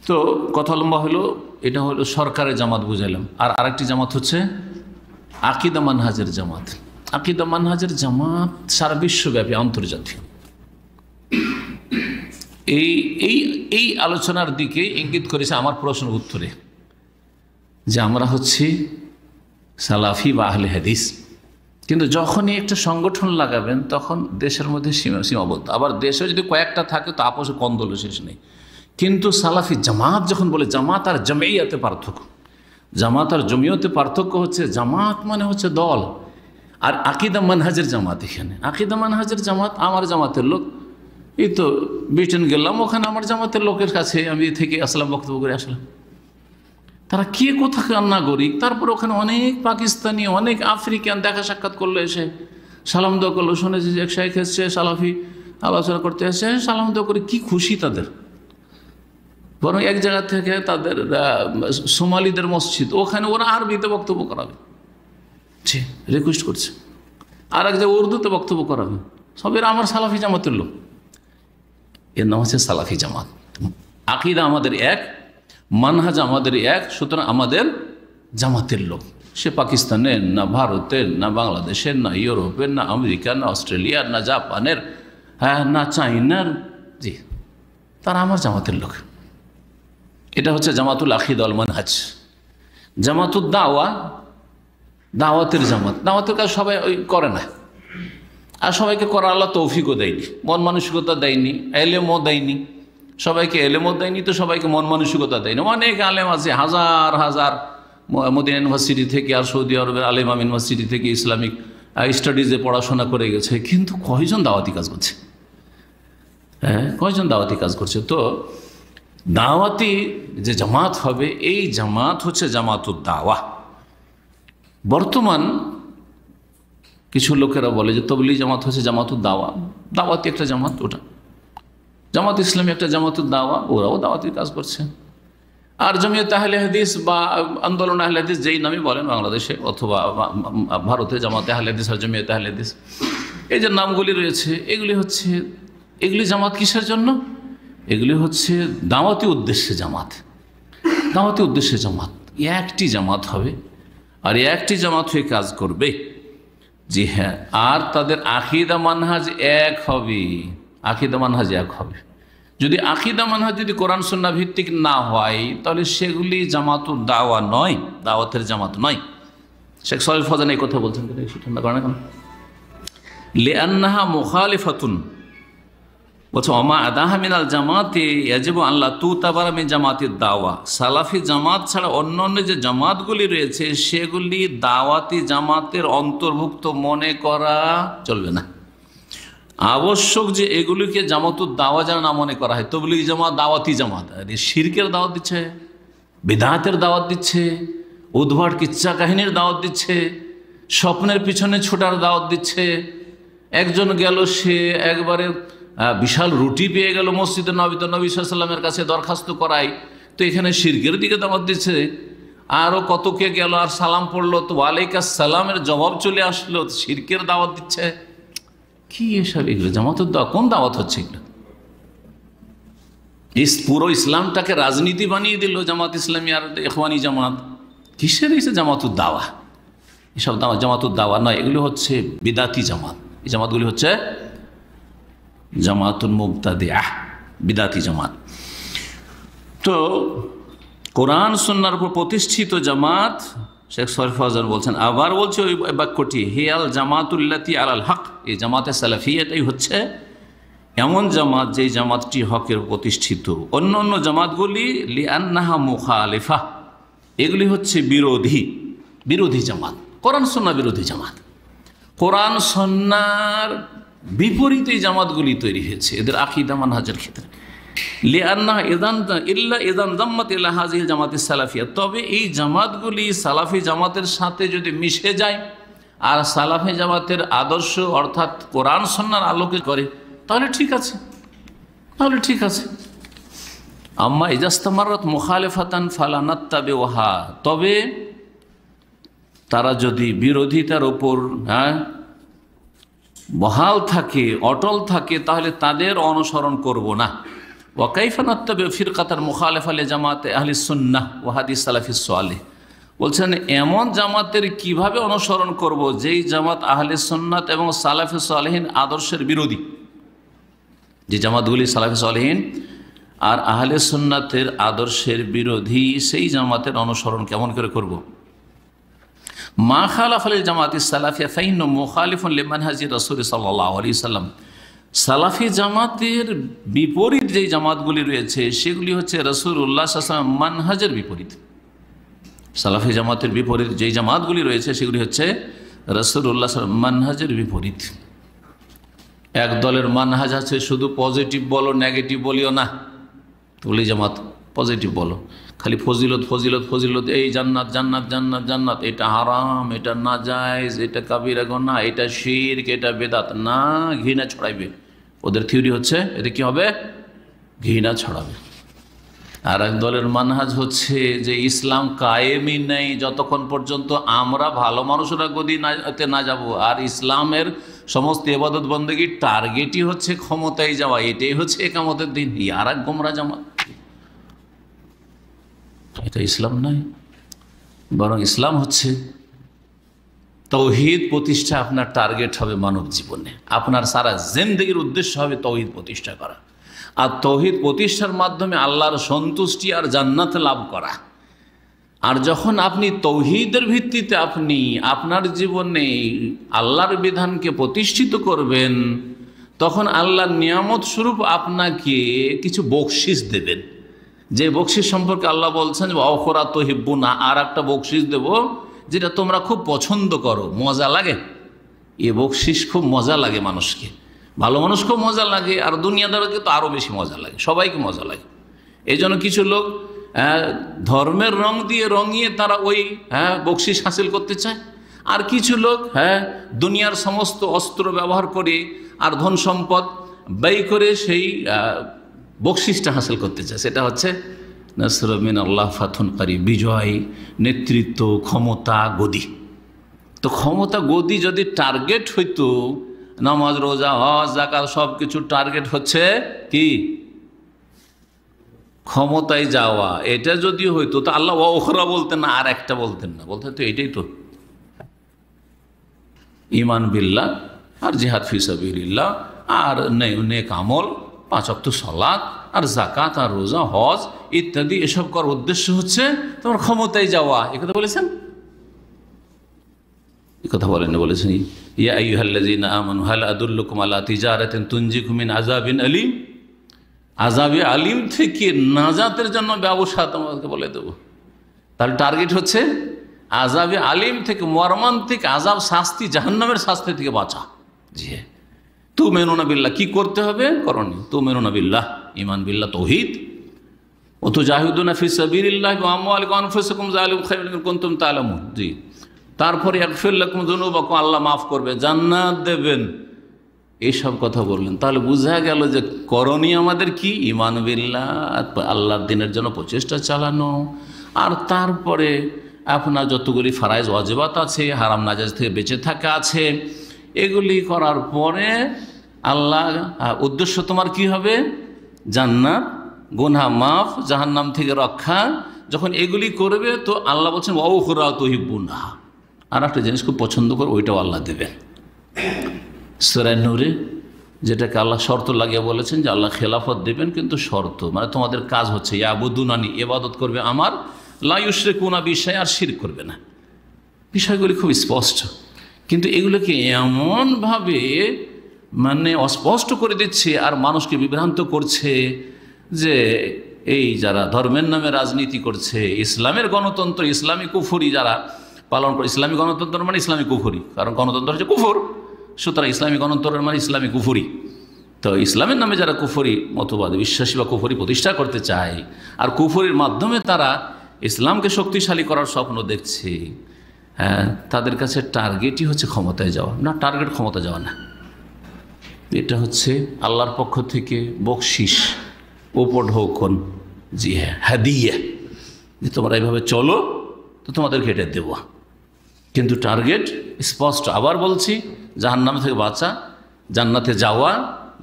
তো কথা লম্বা হলো, এটা হলো সরকারের জামাত বুঝাইলাম। আর আরেকটি জামাত হচ্ছে আকিদা মানহাজের জামাত। আকিদা মানহাজের জামাত সারা বিশ্বব্যাপী, আন্তর্জাতিক। এই আলোচনার দিকে ইঙ্গিত করেছে আমার প্রশ্নের উত্তরে, যে আমরা হচ্ছি সালাফি বা আহলে হাদিস। কিন্তু যখনই একটা সংগঠন লাগাবেন তখন দেশের মধ্যে সীমাবদ্ধ। আবার দেশে যদি কয়েকটা থাকে তো আপোষে কন্দল শেষ নেই। কিন্তু সালাফি জামাত যখন বলে, জামাত আর জামিয়াতে পার্থক্য, জামাত আর জমিয়তে পার্থক্য হচ্ছে জামাত মানে হচ্ছে দল, আর আকিদা মানহাজের জামাত। এখানে আকিদা মানহাজের জামাত, আমার জামাতের লোক, এই তো ব্রিটেন গেলাম, ওখানে আমার জামাতের লোকের কাছে আমি থেকে আসলাম, বক্তব্য করে আসলাম। তারা কে কোথাকার নাগরিক, তারপর ওখানে অনেক পাকিস্তানি, অনেক আফ্রিকান দেখা সাক্ষাৎ করলো, এসে সালাম দোয়া করলো, শুনেছি যে এক শাইখ এসছে সালাফি আলোচনা করতে এসে, সালাম দোয়া করে কি খুশি তাদের। বরং এক জায়গা থেকে তাদের সোমালিদের মসজিদ, ওখানে ওরা আরবিতে বক্তব্য করাবে, রিকোয়েস্ট করছে, আর এক জায়গায় উর্দুতে বক্তব্য করাবে, সবের আমার সালাফি জামাতের লোক। এর নাম হচ্ছে সালাফি জামাত। আকিদা আমাদের এক, মানহাজ আমাদের এক, সুতরাং আমাদের জামাতের লোক, সে পাকিস্তানের না, ভারতের না, বাংলাদেশের না, ইউরোপের না, আমেরিকার না, অস্ট্রেলিয়ার না, জাপানের, না চাইনার, জি, তারা আমার জামাতের লোক। এটা হচ্ছে জামাতুল আকিদা ওয়াল মানহাজ। জামাতুদ দাওয়া দাওয়াতের জামাত, দাওয়াতের কাজ সবাই করে না, আর সবাইকে করা আল্লাহ তৌফিকও দেয়নি, মন মানসিকতা দেয়নি, এলেমও দেয়নি, সবাইকে এলেমও দেয়নি, তো সবাইকে মন মানসিকতা দেয়নি। অনেক আলেম আছে, হাজার হাজার মদিনা ইউনিভার্সিটি থেকে আর সৌদি আরবের আল ইমাম ইউনিভার্সিটি থেকে ইসলামিক স্টাডিজে পড়াশোনা করে গেছে, কিন্তু কয়জন দাওয়াতি কাজ করছে? হ্যাঁ, কয়জন দাওয়াতি কাজ করছে? তো দাওয়াতি যে জামাত হবে, এই জামাত হচ্ছে জামাতুদ দাওয়া। বর্তমান কিছু লোকেরা বলে যে তবলিগ জামাত হচ্ছে জামাতুদ দাওয়া, দাওয়াতি একটা জামাত, ওটা জামাত ইসলামী একটা জামাতুদ দাওয়া, ওরাও দাওয়াতি কাজ করছে। আর জমিয়ত আহলে হাদিস বা আন্দোলন আহলে হাদিস যেই নামে বলেন বাংলাদেশে অথবা ভারতে, জামাত আহলে হাদিস আর জমিয়ত আহলে হাদিস, এই যে নামগুলি রয়েছে, এগুলি জামাত কিসের জন্য? এগুলি হচ্ছে দাওয়াতি উদ্দেশ্যে জামাত, দাওয়াতি উদ্দেশ্যে জামাত। একটি জামাত হবে আর একটি জামাত হয়ে কাজ করবে। জি হ্যাঁ, আর তাদের আকিদা মানহাজ এক হবে, আকিদা মানহাজ এক হবে। যদি আকিদা মানহাজ যদি কোরআন সুন্নাহ ভিত্তিক না হয়, তাহলে সেগুলি জামাতুর দাওয়া নয়, দাওয়াতের জামাত নয়। শেখ সালেহ ফজল এই কথা বলছেন, ঠান্ডা করে না কেন? লিআন্নাহা মুখালিফাতুন, বলছে অমা আদাহা মিনাল জামাতে ইয়াজিবু আল্লাহ তুতাবারা মিন জামাতিদ দাওয়া। সালাফি জামাত ছাড়া অন্য অন্য যে জামাতগুলি রয়েছে, সেগুলি দাওয়াতি জামাতের অন্তর্ভুক্ত মনে করা চলবে না। আবশ্যক যে এগুলিকে জামাতুদ দাওয়া যেন না মনে করা হয়। তবলিগ জামাত দাওয়াতি জামাত, আরে শিরকের দাওয়াত দিচ্ছে, বিদআতের দাওয়াত দিচ্ছে, উদ্ভট কিচ্ছা কাহিনীর দাওয়াত দিচ্ছে, স্বপ্নের পিছনে ছোটার দাওয়াত দিচ্ছে। একজন গেল, সে একবারে বিশাল রুটি পেয়ে গেল মসজিদে নবীতে, নবী সাল্লাল্লাহু আলাইহি ওয়াসাল্লামের কাছে দরখাস্ত করাই, তো এখানে শিরকের দিকে দাওয়াত দিচ্ছে। আরও কত কে গেল আর সালাম পড়লো, তো ওয়ালাইকুম সালামের জবাব চলে আসলো, শিরকের দাওয়াত দিচ্ছে। কি এসব? এগুলো জামাতুদ দাওয়া? কোন দাওয়াত হচ্ছে এগুলো? পুরো ইসলামটাকে রাজনীতি বানিয়ে দিল জামাত ইসলামী আর ইখওয়ানি জামাত। কিসের এসে জামাতুদ দাওয়া? এসব দাওয়া জামাতুদ দাওয়া নয়, এগুলো হচ্ছে বিদাতি জামাত। এই জামাতগুলি হচ্ছে জামাতুল মুবতাদিআহ, বিদাতি জামাত। তো কোরআন সুন্নাহর উপর প্রতিষ্ঠিত জামাত, শেখ সালেহ ফজল বলছেন, আবার বলছে ওই বাক্যটি, হিয়াল জামাতুল্লাতি আলাল হক, এই জামাতে সালাফিয়াটাই হচ্ছে এমন জামাত যেই জামাতটি হকের প্রতিষ্ঠিত। অন্য অন্য জামাতগুলি লিআন্নাহা মুখালিফা, এগুলি হচ্ছে বিরোধী জামাত, কোরআন সুন্নাহ বিরোধী জামাত। কোরআন সুন্নাহর বিপরীতে জামাতগুলি তৈরি হয়েছে এদের আকীদা মানহাজের ক্ষেত্রে। লিআন্নাহা ইল্লা ইযান যাম্মাত ইলা হাযিহিল জামাতিস সালাফিয়া, তবে এই জামাতগুলি সালাফি জামাতের সাথে যদি মিশে যায় আর সালাফি জামাতের আদর্শ অর্থাৎ কোরআন সুন্নাহর আলোকে করে, তাহলে ঠিক আছে, তাহলে ঠিক আছে। আম্মা ইজাস্তামাররাত মুখালিফাতান ফালা নাত্তাবিউহা, তবে তারা যদি বিরোধিতার ওপর বহাল থাকে, অটল থাকে, তাহলে তাদের অনুসরণ করব না। ওয়া কাইফা নাত্তাবিউ ফিরকাতাল মুখালিফা লিজামাতে আহলিস সুন্নাহ ওয়া হাদিস সালাফিস সালেহ, বলছেন এমন জামাতের কিভাবে অনুসরণ করব যেই জামাত আহলে সুন্নাত এবং সালাফে সালেহিন আদর্শের বিরোধী। যে জামাতগুলি সালাফে সালেহিন আর আহলে সুন্নাতের আদর্শের বিরোধী, সেই জামাতের অনুসরণ কেমন করে করব? মা খালাফা লিল জামাতিস সালাফিয়া ফাইন্নাহু মুখালিফুন লিমানহাজি রাসূল সাল্লাল্লাহু আলাইহি ওয়াসাল্লাম, সালাফি জামাতের বিপরীত যেই জামাতগুলি রয়েছে সেগুলি হচ্ছে রাসূলুল্লাহ সাল্লাল্লাহু আলাইহি ওয়াসাল্লাম মানহাজের বিপরীত। সালাফি জামাতের বিপরীত যেই জামাতগুলি রয়েছে সেগুলি হচ্ছে রাসূলুল্লাহ সাল্লাল্লাহু আলাইহি ওয়াসাল্লাম মানহাজের বিপরীত। এক দলের মানহাজ আছে শুধু পজিটিভ বলো, নেগেটিভ বলিও না। বলি জামাত পজিটিভ বলো, খালি ফজিলত ফজিলত ফজিলত, এই জান্নাত জান্নাত জান্নাত জান্নাত, এটা হারাম, এটা নাজায়েজ, এটা কাবিরা গুনাহ, এটা শিরক, এটা বেদাত, না ঘৃণা ছড়াইবে। ওদের থিওরি হচ্ছে এতে কি হবে? ঘৃণা ছড়াবে। আর এক দলের মানহাজ হচ্ছে যে ইসলাম কায়েমই নেই যতক্ষণ পর্যন্ত আমরা ভালো মানুষরা গদিতে না যাব, আর ইসলামের সমস্ত ইবাদত বন্দেগীর টার্গেটই হচ্ছে ক্ষমতায় যাওয়া, এটাই হচ্ছে একামতের দিন। আর এক গোমরা জামাত, এটা ইসলাম নয়, বরং ইসলাম হচ্ছে তৌহিদ প্রতিষ্ঠা। আপনার টার্গেট হবে মানব জীবনে, আপনার সারা জিন্দেগির উদ্দেশ্য হবে তৌহিদ প্রতিষ্ঠা করা, আর তৌহিদ প্রতিষ্ঠার মাধ্যমে আল্লাহর সন্তুষ্টি আর জান্নাত লাভ করা। আর যখন আপনি তৌহিদের ভিত্তিতে আপনি আপনার জীবনে আল্লাহর বিধানকে প্রতিষ্ঠিত করবেন, তখন আল্লাহর নিয়ামত স্বরূপ আপনাকে কিছু বকশিস দেবেন। যে বকশিস সম্পর্কে আল্লাহ বলছেন অখরা তো হিব্বু না, আর একটা বকশিস দেব যেটা তোমরা খুব পছন্দ করো, মজা লাগে। এ বকশিস খুব মজা লাগে মানুষকে, ভালো মানুষ খুব মজা লাগে, আর দুনিয়াদারকে তো আরও বেশি মজা লাগে, সবাইকে মজা লাগে। এই জন্য কিছু লোক ধর্মের রং দিয়ে রঙিয়ে তারা ওই বকশিস হাসিল করতে চায়, আর কিছু লোক দুনিয়ার সমস্ত অস্ত্র ব্যবহার করে আর ধন সম্পদ ব্যয় করে সেই বকশিসটা হাসিল করতে চায়। সেটা হচ্ছে নাসর মিন আল্লাহ ফাতুন কারীব, বিজয়, নেতৃত্ব, ক্ষমতা, গদি। তো ক্ষমতা গদি যদি টার্গেট হইতো, নামাজ রোজা হজ যাকাত সব কিছু টার্গেট হচ্ছে কি ক্ষমতায় যাওয়া, এটা যদি হইতো তো আল্লাহ ওখরা বলতেন না, আর একটা বলতেন না, বলতেন তো এটাই তো ঈমান বিল্লাহ আর জিহাদ ফি সাবিলিল্লাহ আর নেক আমল, 5 ওয়াক্ত সালাত আর যাকাত আর রোজা হজ ইত্যাদি। এসব করার উদ্দেশ্য হচ্ছে তোমার ক্ষমতায় যাওয়া। একথা বলেছেন? কথা বলেন না, বলেছেন ইয়া আইয়ুহাল্লাযীনা আমানু হাল আদুল্লুকুম আলা তিজারাতিন তুনজিকুম মিন আযাবিন আলীম, আযাবে আলিম থেকে নাজাতের জন্য ব্যবসা তোমাকে বলে দেব। তাহলে টার্গেট হচ্ছে আযাবে আলিম থেকে, মর্মান্তিক আযাব, শাস্তি, জাহান্নামের শাস্তি থেকে বাঁচা। জি হ্যাঁ, তুমিনুনা বিল্লাহ, কি করতে হবে করণীয়, তুমিনুনা বিল্লাহ, ঈমান বিল্লাহ, তাওহীদ, ও তুজাহিদুনা ফি সাবিলিল্লাহি ওয়া আমওয়ালিকুম ওয়া আনফুসিকুম যালিকুম খায়রুন লাকুম ইন কুনতুম তা'লামুন। জি, তারপরে ইয়াগফির লাকুম যুনুবাকুম, আল্লাহ মাফ করবে, জান্নাত দেবেন, এইসব কথা বললেন। তাহলে বোঝা গেল যে করণীয় আমাদের কি, ঈমান বিল্লাহ, আল্লাহর দিনের জন্য প্রচেষ্টা চালানো, আর তারপরে আপনার যতগুলি ফারাইজ ওয়াজিবাত আছে, হারাম নাজায়েজ থেকে বেঁচে থাকা আছে, এগুলি করার পরে আল্লাহ উদ্দেশ্য তোমার কি হবে, জান্নাত, গুনাহ মাফ, জাহান্নাম থেকে রক্ষা। যখন এগুলি করবে তো আল্লাহ বলছেন ওয়া উখরা তুহিব্বুনা, আর একটা জিনিস খুব পছন্দ করে, ওইটাও আল্লাহ দেবেন। সূরা নূরে যেটাকে আল্লাহ শর্ত লাগিয়ে বলেছেন যে আল্লাহ খেলাফত দেবেন, কিন্তু শর্ত, মানে তোমাদের কাজ হচ্ছে ইয়াবুদুনানি, ইবাদত করবে আমার, লা ইউশরিকুনা বি শাইআ, আর শিরক করবে না। বিষয়গুলি খুব স্পষ্ট, কিন্তু এগুলোকে এমনভাবে মানে অস্পষ্ট করে দিচ্ছে আর মানুষকে বিভ্রান্ত করছে যে এই যারা ধর্মের নামে রাজনীতি করছে, ইসলামের গণতন্ত্র, ইসলামী কুফরি যারা পালন করে, ইসলামী গণতন্ত্র মানে ইসলামী কুফরি, কারণ গণতন্ত্র হচ্ছে কুফর, সুতরাং ইসলামী গণতন্ত্রের মানে ইসলামী কুফরি। তো ইসলামের নামে যারা কুফরি মতবাদ বিশ্বাসী বা কুফরি প্রতিষ্ঠা করতে চায়, আর কুফরির মাধ্যমে তারা ইসলামকে শক্তিশালী করার স্বপ্ন দেখছে, হ্যাঁ, তাদের কাছে টার্গেটই হচ্ছে ক্ষমতায় যাওয়া। না, টার্গেট ক্ষমতা যাওয়া না, এটা হচ্ছে আল্লাহর পক্ষ থেকে বকশিস, উপঢৌকন। জি হ্যাঁ, হাদিয়া, যে তোমরা এইভাবে চলো তো তোমাদেরকে এটা দেব, কিন্তু টার্গেট স্পষ্ট। আবার বলছি, জাহান্নাম থেকে বাঁচা, জান্নাতে যাওয়া,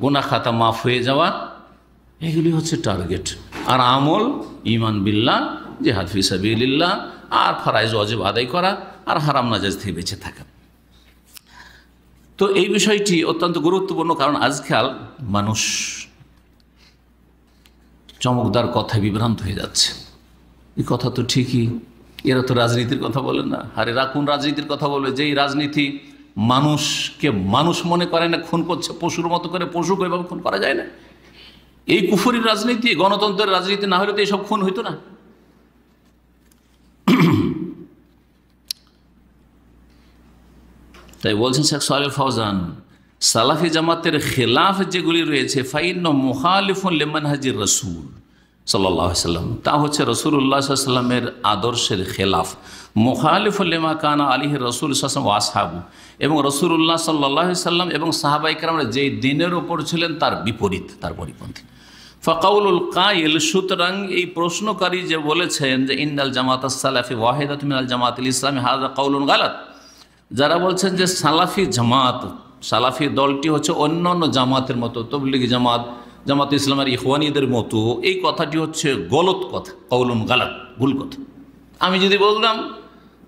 গুনাহ খাতা মাফ হয়ে যাওয়া, এগুলি হচ্ছে টার্গেট। আর আমল ঈমান বিল্লাহ, জিহাদ ফি সাবিলিল্লাহ, আর ফারাইজ ওয়াজিব আদায় করা, আর হারাম নাজায়েজ থেকে বেঁচে থাকা। তো এই বিষয়টি অত্যন্ত গুরুত্বপূর্ণ, কারণ আজকাল মানুষ চমকদার কথায় বিভ্রান্ত হয়ে যাচ্ছে। এই কথা তো ঠিকই, এরা তো রাজনীতির কথা বলে না। আর এরা কোন রাজনীতির কথা বলে, যেই রাজনীতি মানুষকে মানুষ মনে করে না, খুন করছে পশুর মতো করে, পশুকে এভাবে খুন করা যায় না। এই কুফরির রাজনীতি, গণতন্ত্রের রাজনীতি না হলে তো এইসব খুন হইতো না। তাই বলছেন শেখ সালেহ ফাওজান, সালাফি জামাতের খেলাফ যেগুলি রয়েছে, ফাইন্না মুখালিফুন লিমানহাজির রাসূল সাল্লাল্লাহু আলাইহি ওয়াসাল্লাম, তা হচ্ছে রাসূলুল্লাহ সাল্লাল্লাহু আলাইহি ওয়াসাল্লামের আদর্শের খেলাফ। মুখালিফুল লিমা কানা আলাইহি রাসূল সাল্লাল্লাহু আলাইহি ওয়াসাল্লাম ওয়া আসহাবু, এবং রাসূলুল্লাহ সাল্লাল্লাহু আলাইহি ওয়াসাল্লাম এবং সাহাবায়ে কেরামরা যেই দিনের ওপর ছিলেন তার বিপরীত, তার পরিপন্থী। ফাকাউলুল কাইল, সুতরাং এই প্রশ্নকারী যে বলেছেন যে ইন্নাল জামাতাস সালাফি ওয়াহিদাতুন মিনাল জামাতিল ইসলামি, হাযা কাউলুন গালাত, যারা বলছেন যে সালাফি জামাত, সালাফি দলটি হচ্ছে অন্যান্য জামাতের মতো, তবলিগি জামাত, জামাত ইসলামের ইখওয়ানিদের মতো, এই কথাটি হচ্ছে গলত কথা, কাউলুন গালাত, ভুল কথা। আমি যদি বলতাম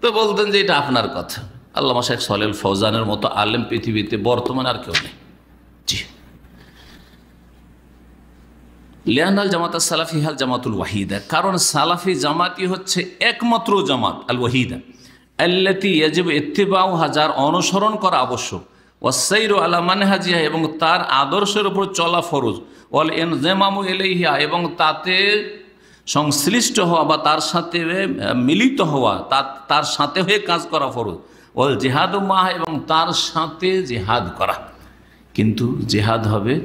তো বলতেন যে এটা আপনার কথা। আল্লামা শেখ সালেহ ফাওজানের মতো আলেম পৃথিবীতে বর্তমানে আর কেউ নেই। জি, লিআন্নাল জামাত সালাফি হাল জামাতুল ওয়াহিদা, কারণ সালাফি জামাতই হচ্ছে একমাত্র জামাত আল ওয়াহিদা আল্লাতী ইয়াজিবু ইত্তিবাউহা, যার অনুসরণ করা আবশ্যক, ওয়াসাইরু আলা মানহাজিহা, এবং তার আদর্শের উপর চলা ফরজ, ওয়াল ইনজিমামু ইলাইহা, এবং তাতে সংশ্লিষ্ট হওয়া বা তার সাথে মিলিত হওয়া, তার সাথে হয়ে কাজ করা ফরজ, ওয়াল জিহাদু মাহা, এবং তার সাথে জিহাদ করা। কিন্তু জিহাদ হবে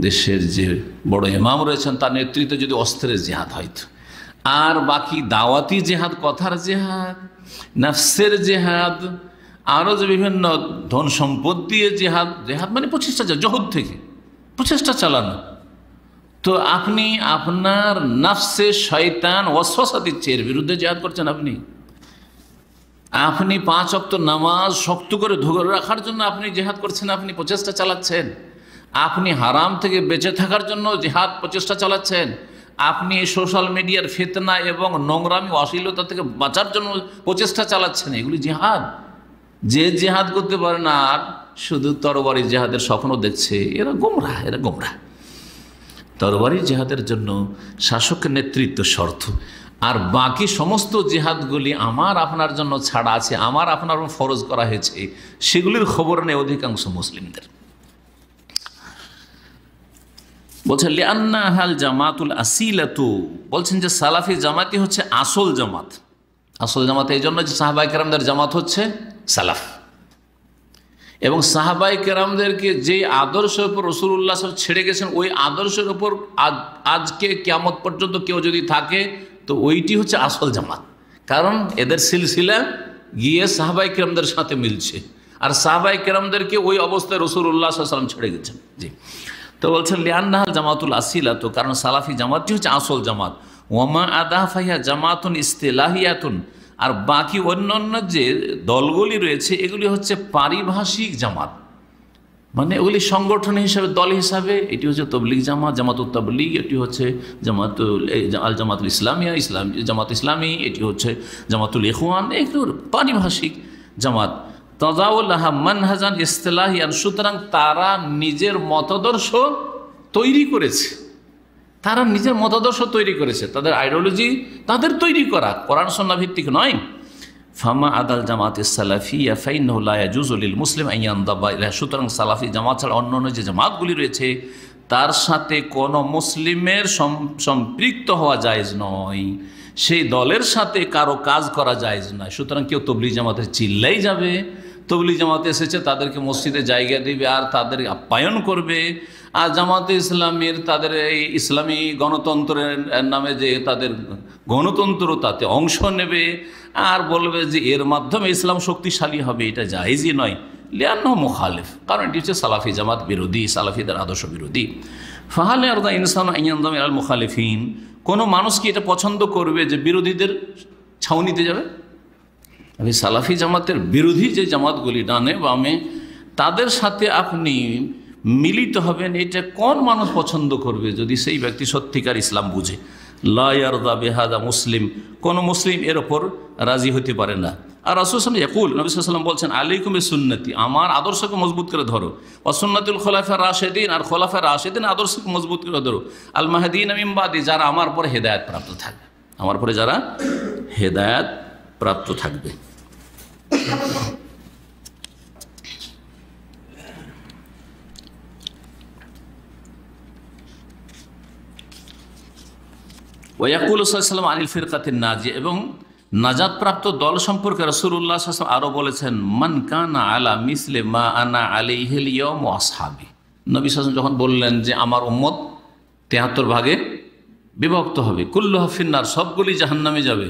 দেশের যে বড় ইমাম রয়েছেন তার নেতৃত্বে যদি অস্ত্রের জিহাদ হয়তো, আর বাকি দাওয়াতি জিহাদ, কথার জিহাদ, নফসের জিহাদ, আরও যে বিভিন্ন ধন সম্পদ দিয়ে জিহাদ, জিহাদ মানে প্রচেষ্টা, জহদ থেকে প্রচেষ্টা চালানো। তো আপনি আপনার নফসে শয়তান ওয়াসওয়াসা দিচ্ছে, এর বিরুদ্ধে জিহাদ করছেন। আপনি 5 ওয়াক্ত নামাজ শক্ত করে ধরে রাখার জন্য আপনি জিহাদ করছেন, আপনি প্রচেষ্টা চালাচ্ছেন। আপনি হারাম থেকে বেঁচে থাকার জন্য জিহাদ প্রচেষ্টা চালাচ্ছেন। আপনি সোশ্যাল মিডিয়ার ফিতনা এবং নোংরামি অশ্লীলতা থেকে বাঁচার জন্য প্রচেষ্টা চালাচ্ছেন। এগুলি জিহাদ। যে জিহাদ করতে পারে না আর শুধু তরবারি জিহাদের স্বপ্ন দেখছে, এরা গোমরাহ। তরবারি জিহাদের জন্য শাসকের নেতৃত্ব শর্ত, আর বাকি সমস্ত জিহাদগুলি আমার আপনার জন্য ছাড়া আছে, আমার আপনার ফরজ করা হয়েছে, সেগুলির খবর নেই অধিকাংশ মুসলিমদের। বলছেন লিআন্না হাল জামাতুল আসিলাতু, বলছেন যে সালাফি জামাতই হচ্ছে আসল জামাত। আসল জামাত এই জন্য যে সাহাবায়ে কেরামদের জামাত হচ্ছে সালাফ, এবং সাহাবায়ে কেরামদেরকে যে আদর্শের উপর রাসূলুল্লাহ সাল্লাল্লাহু আলাইহি ওয়াসাল্লাম ছেড়ে গেছেন, ওই আদর্শের উপর আজকে কিয়ামত পর্যন্ত কেউ যদি থাকে তো ওইটি হচ্ছে আসল জামাত। কারণ এদের সিলসিলা গিয়ে সাহাবায়ে কেরামদের সাথে মিলছে, আর সাহাবায়ে কেরামদেরকে ওই অবস্থায় রাসূলুল্লাহ সাল্লাল্লাহু আলাইহি ওয়াসাল্লাম ছেড়ে গেছেন। জি, তো বলছেন লিআন্নাহাল জামাতুল আসিলা, তো কারণ সালাফি জামাতটি হচ্ছে আসল জামাত। ওয়ামা আদা ফাইয়া জামাতুন ইস্তিলাহিয়াতুন, আর বাকি অন্যান্য যে দলগুলি রয়েছে এগুলি হচ্ছে পারিভাষিক জামাত, মানে ওগুলি সংগঠন হিসাবে, দল হিসাবে। এটি হচ্ছে তবলিগ জামাত, জামাতুত তাবলিগ, এটি হচ্ছে জামাতুল ইসলামিয়া, জামাত ইসলামী, এটি হচ্ছে জামাতুল ইখওয়ান, এগুলোর পারিভাষিক জামাত। তাজাউলাহা মানহাজান ইসতিলাহিয়ান, সুতরাং তারা নিজের মতাদর্শ তৈরি করেছে, তাদের আইডিওলজি তাদের তৈরি করা, কোরআন সুন্নাহ ভিত্তিক নয়। ফামা আদাল জামাত সালাফিয়া ফাইন্নাহু লা ইয়াজুজু লিল মুসলিম আন ইয়ানদাবা ইলাইহা, সুতরাং সালাফি জামাত ছাড়া অন্যান্য যে জামাতগুলি রয়েছে তার সাথে কোনো মুসলিমের সম্পৃক্ত হওয়া জায়েজ নয়, সেই দলের সাথে কারো কাজ করা জায়েজ নয়। সুতরাং কেউ তবলিগ জামাতের চিল্লাই যাবে, তবলিগ জামাতে এসেছে তাদেরকে মসজিদে জায়গা দেবে আর তাদের আপ্যায়ন করবে, আর জামাতে ইসলামের তাদের এই ইসলামী গণতন্ত্রের নামে যে তাদের গণতন্ত্র তাতে অংশ নেবে আর বলবে যে এর মাধ্যমে ইসলাম শক্তিশালী হবে, এটা জায়েজই নয়। লিআন্নাহু মুখালিফ, কারণ এটি হচ্ছে সালাফি জামাত বিরোধী, সালাফিদের আদর্শ বিরোধী। ফাহাল ইয়ারদা ইনসানু আন ইয়ানদামা ইলাল মুখালিফিন, কোনো মানুষ কি এটা পছন্দ করবে যে বিরোধীদের ছাউনিতে যাবে? আমি সালাফি জামাতের বিরোধী যে জামাতগুলি ডানে বামে তাদের সাথে আপনি মিলিত হবেন, এটা কোন মানুষ পছন্দ করবে যদি সেই ব্যক্তি সত্যিকার ইসলাম বুঝে? লা ইয়ারদা বিহাদা মুসলিম, কোন মুসলিম এর ওপর রাজি হতে পারে না। আর রাসূল সাল্লাল্লাহু আলাইহি ওয়াসাল্লাম নবী সাল্লাল্লাহু আলাইহি ওয়াসাল্লাম বলছেন আলাইকুম বিসুন্নতি, আমার আদর্শকে মজবুত করে ধরো, ওয়া সুন্নাতুল খুলাফায়ে রাশিদিন, আর খুলাফায়ে রাশিদিন আদর্শকে মজবুত করে ধরো, আল মাহদিয়িন মিন বাদি, যারা আমার পরে হেদায়েত প্রাপ্ত থাকবে, আমার পরে যারা হেদায়েত প্রাপ্ত থাকবে। ওয়াকুল সাল্লাম আনিল ফিরকাতিন নাজিয়া, এবং নাজাতপ্রাপ্ত দল সম্পর্কে রাসূলুল্লাহ সাল্লাল্লাহু আলাইহি ওয়াসাল্লাম আরও বলেছেন মান কানা আলা মিসলে মা আনা আলাইহিল ইয়াওম ওয়া আসহাবি। নবী সাল্লাল্লাহু আলাইহি ওয়াসাল্লাম যখন বললেন যে আমার উম্মত 73 ভাগে বিভক্ত হবে, কুল্লুহা ফিন্নার, সবগুলি জাহান্নামে যাবে,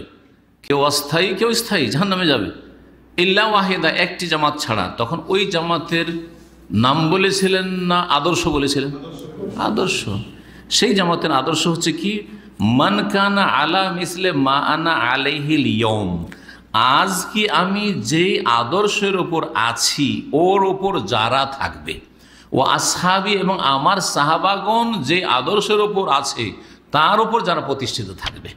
কেউ অস্থায়ী কেউ স্থায়ী জাহান্নামে যাবে, ইল্লা ওয়াহিদা, একটি জামাত ছাড়া। তখন ওই জামাতের নাম বলেছিলেন না আদর্শ বলেছিলেন? আদর্শ। সেই জামাতের আদর্শ হচ্ছে কি? মান কানা আলা মিসলে মা আনা আলাইহিল ইয়াওম, আজ কি আমি যেই আদর্শের ওপর আছি ওর ওপর যারা থাকবে, ও আসহাবি, এবং আমার সাহাবাগণ যে আদর্শের ওপর আছে তার ওপর যারা প্রতিষ্ঠিত থাকবে।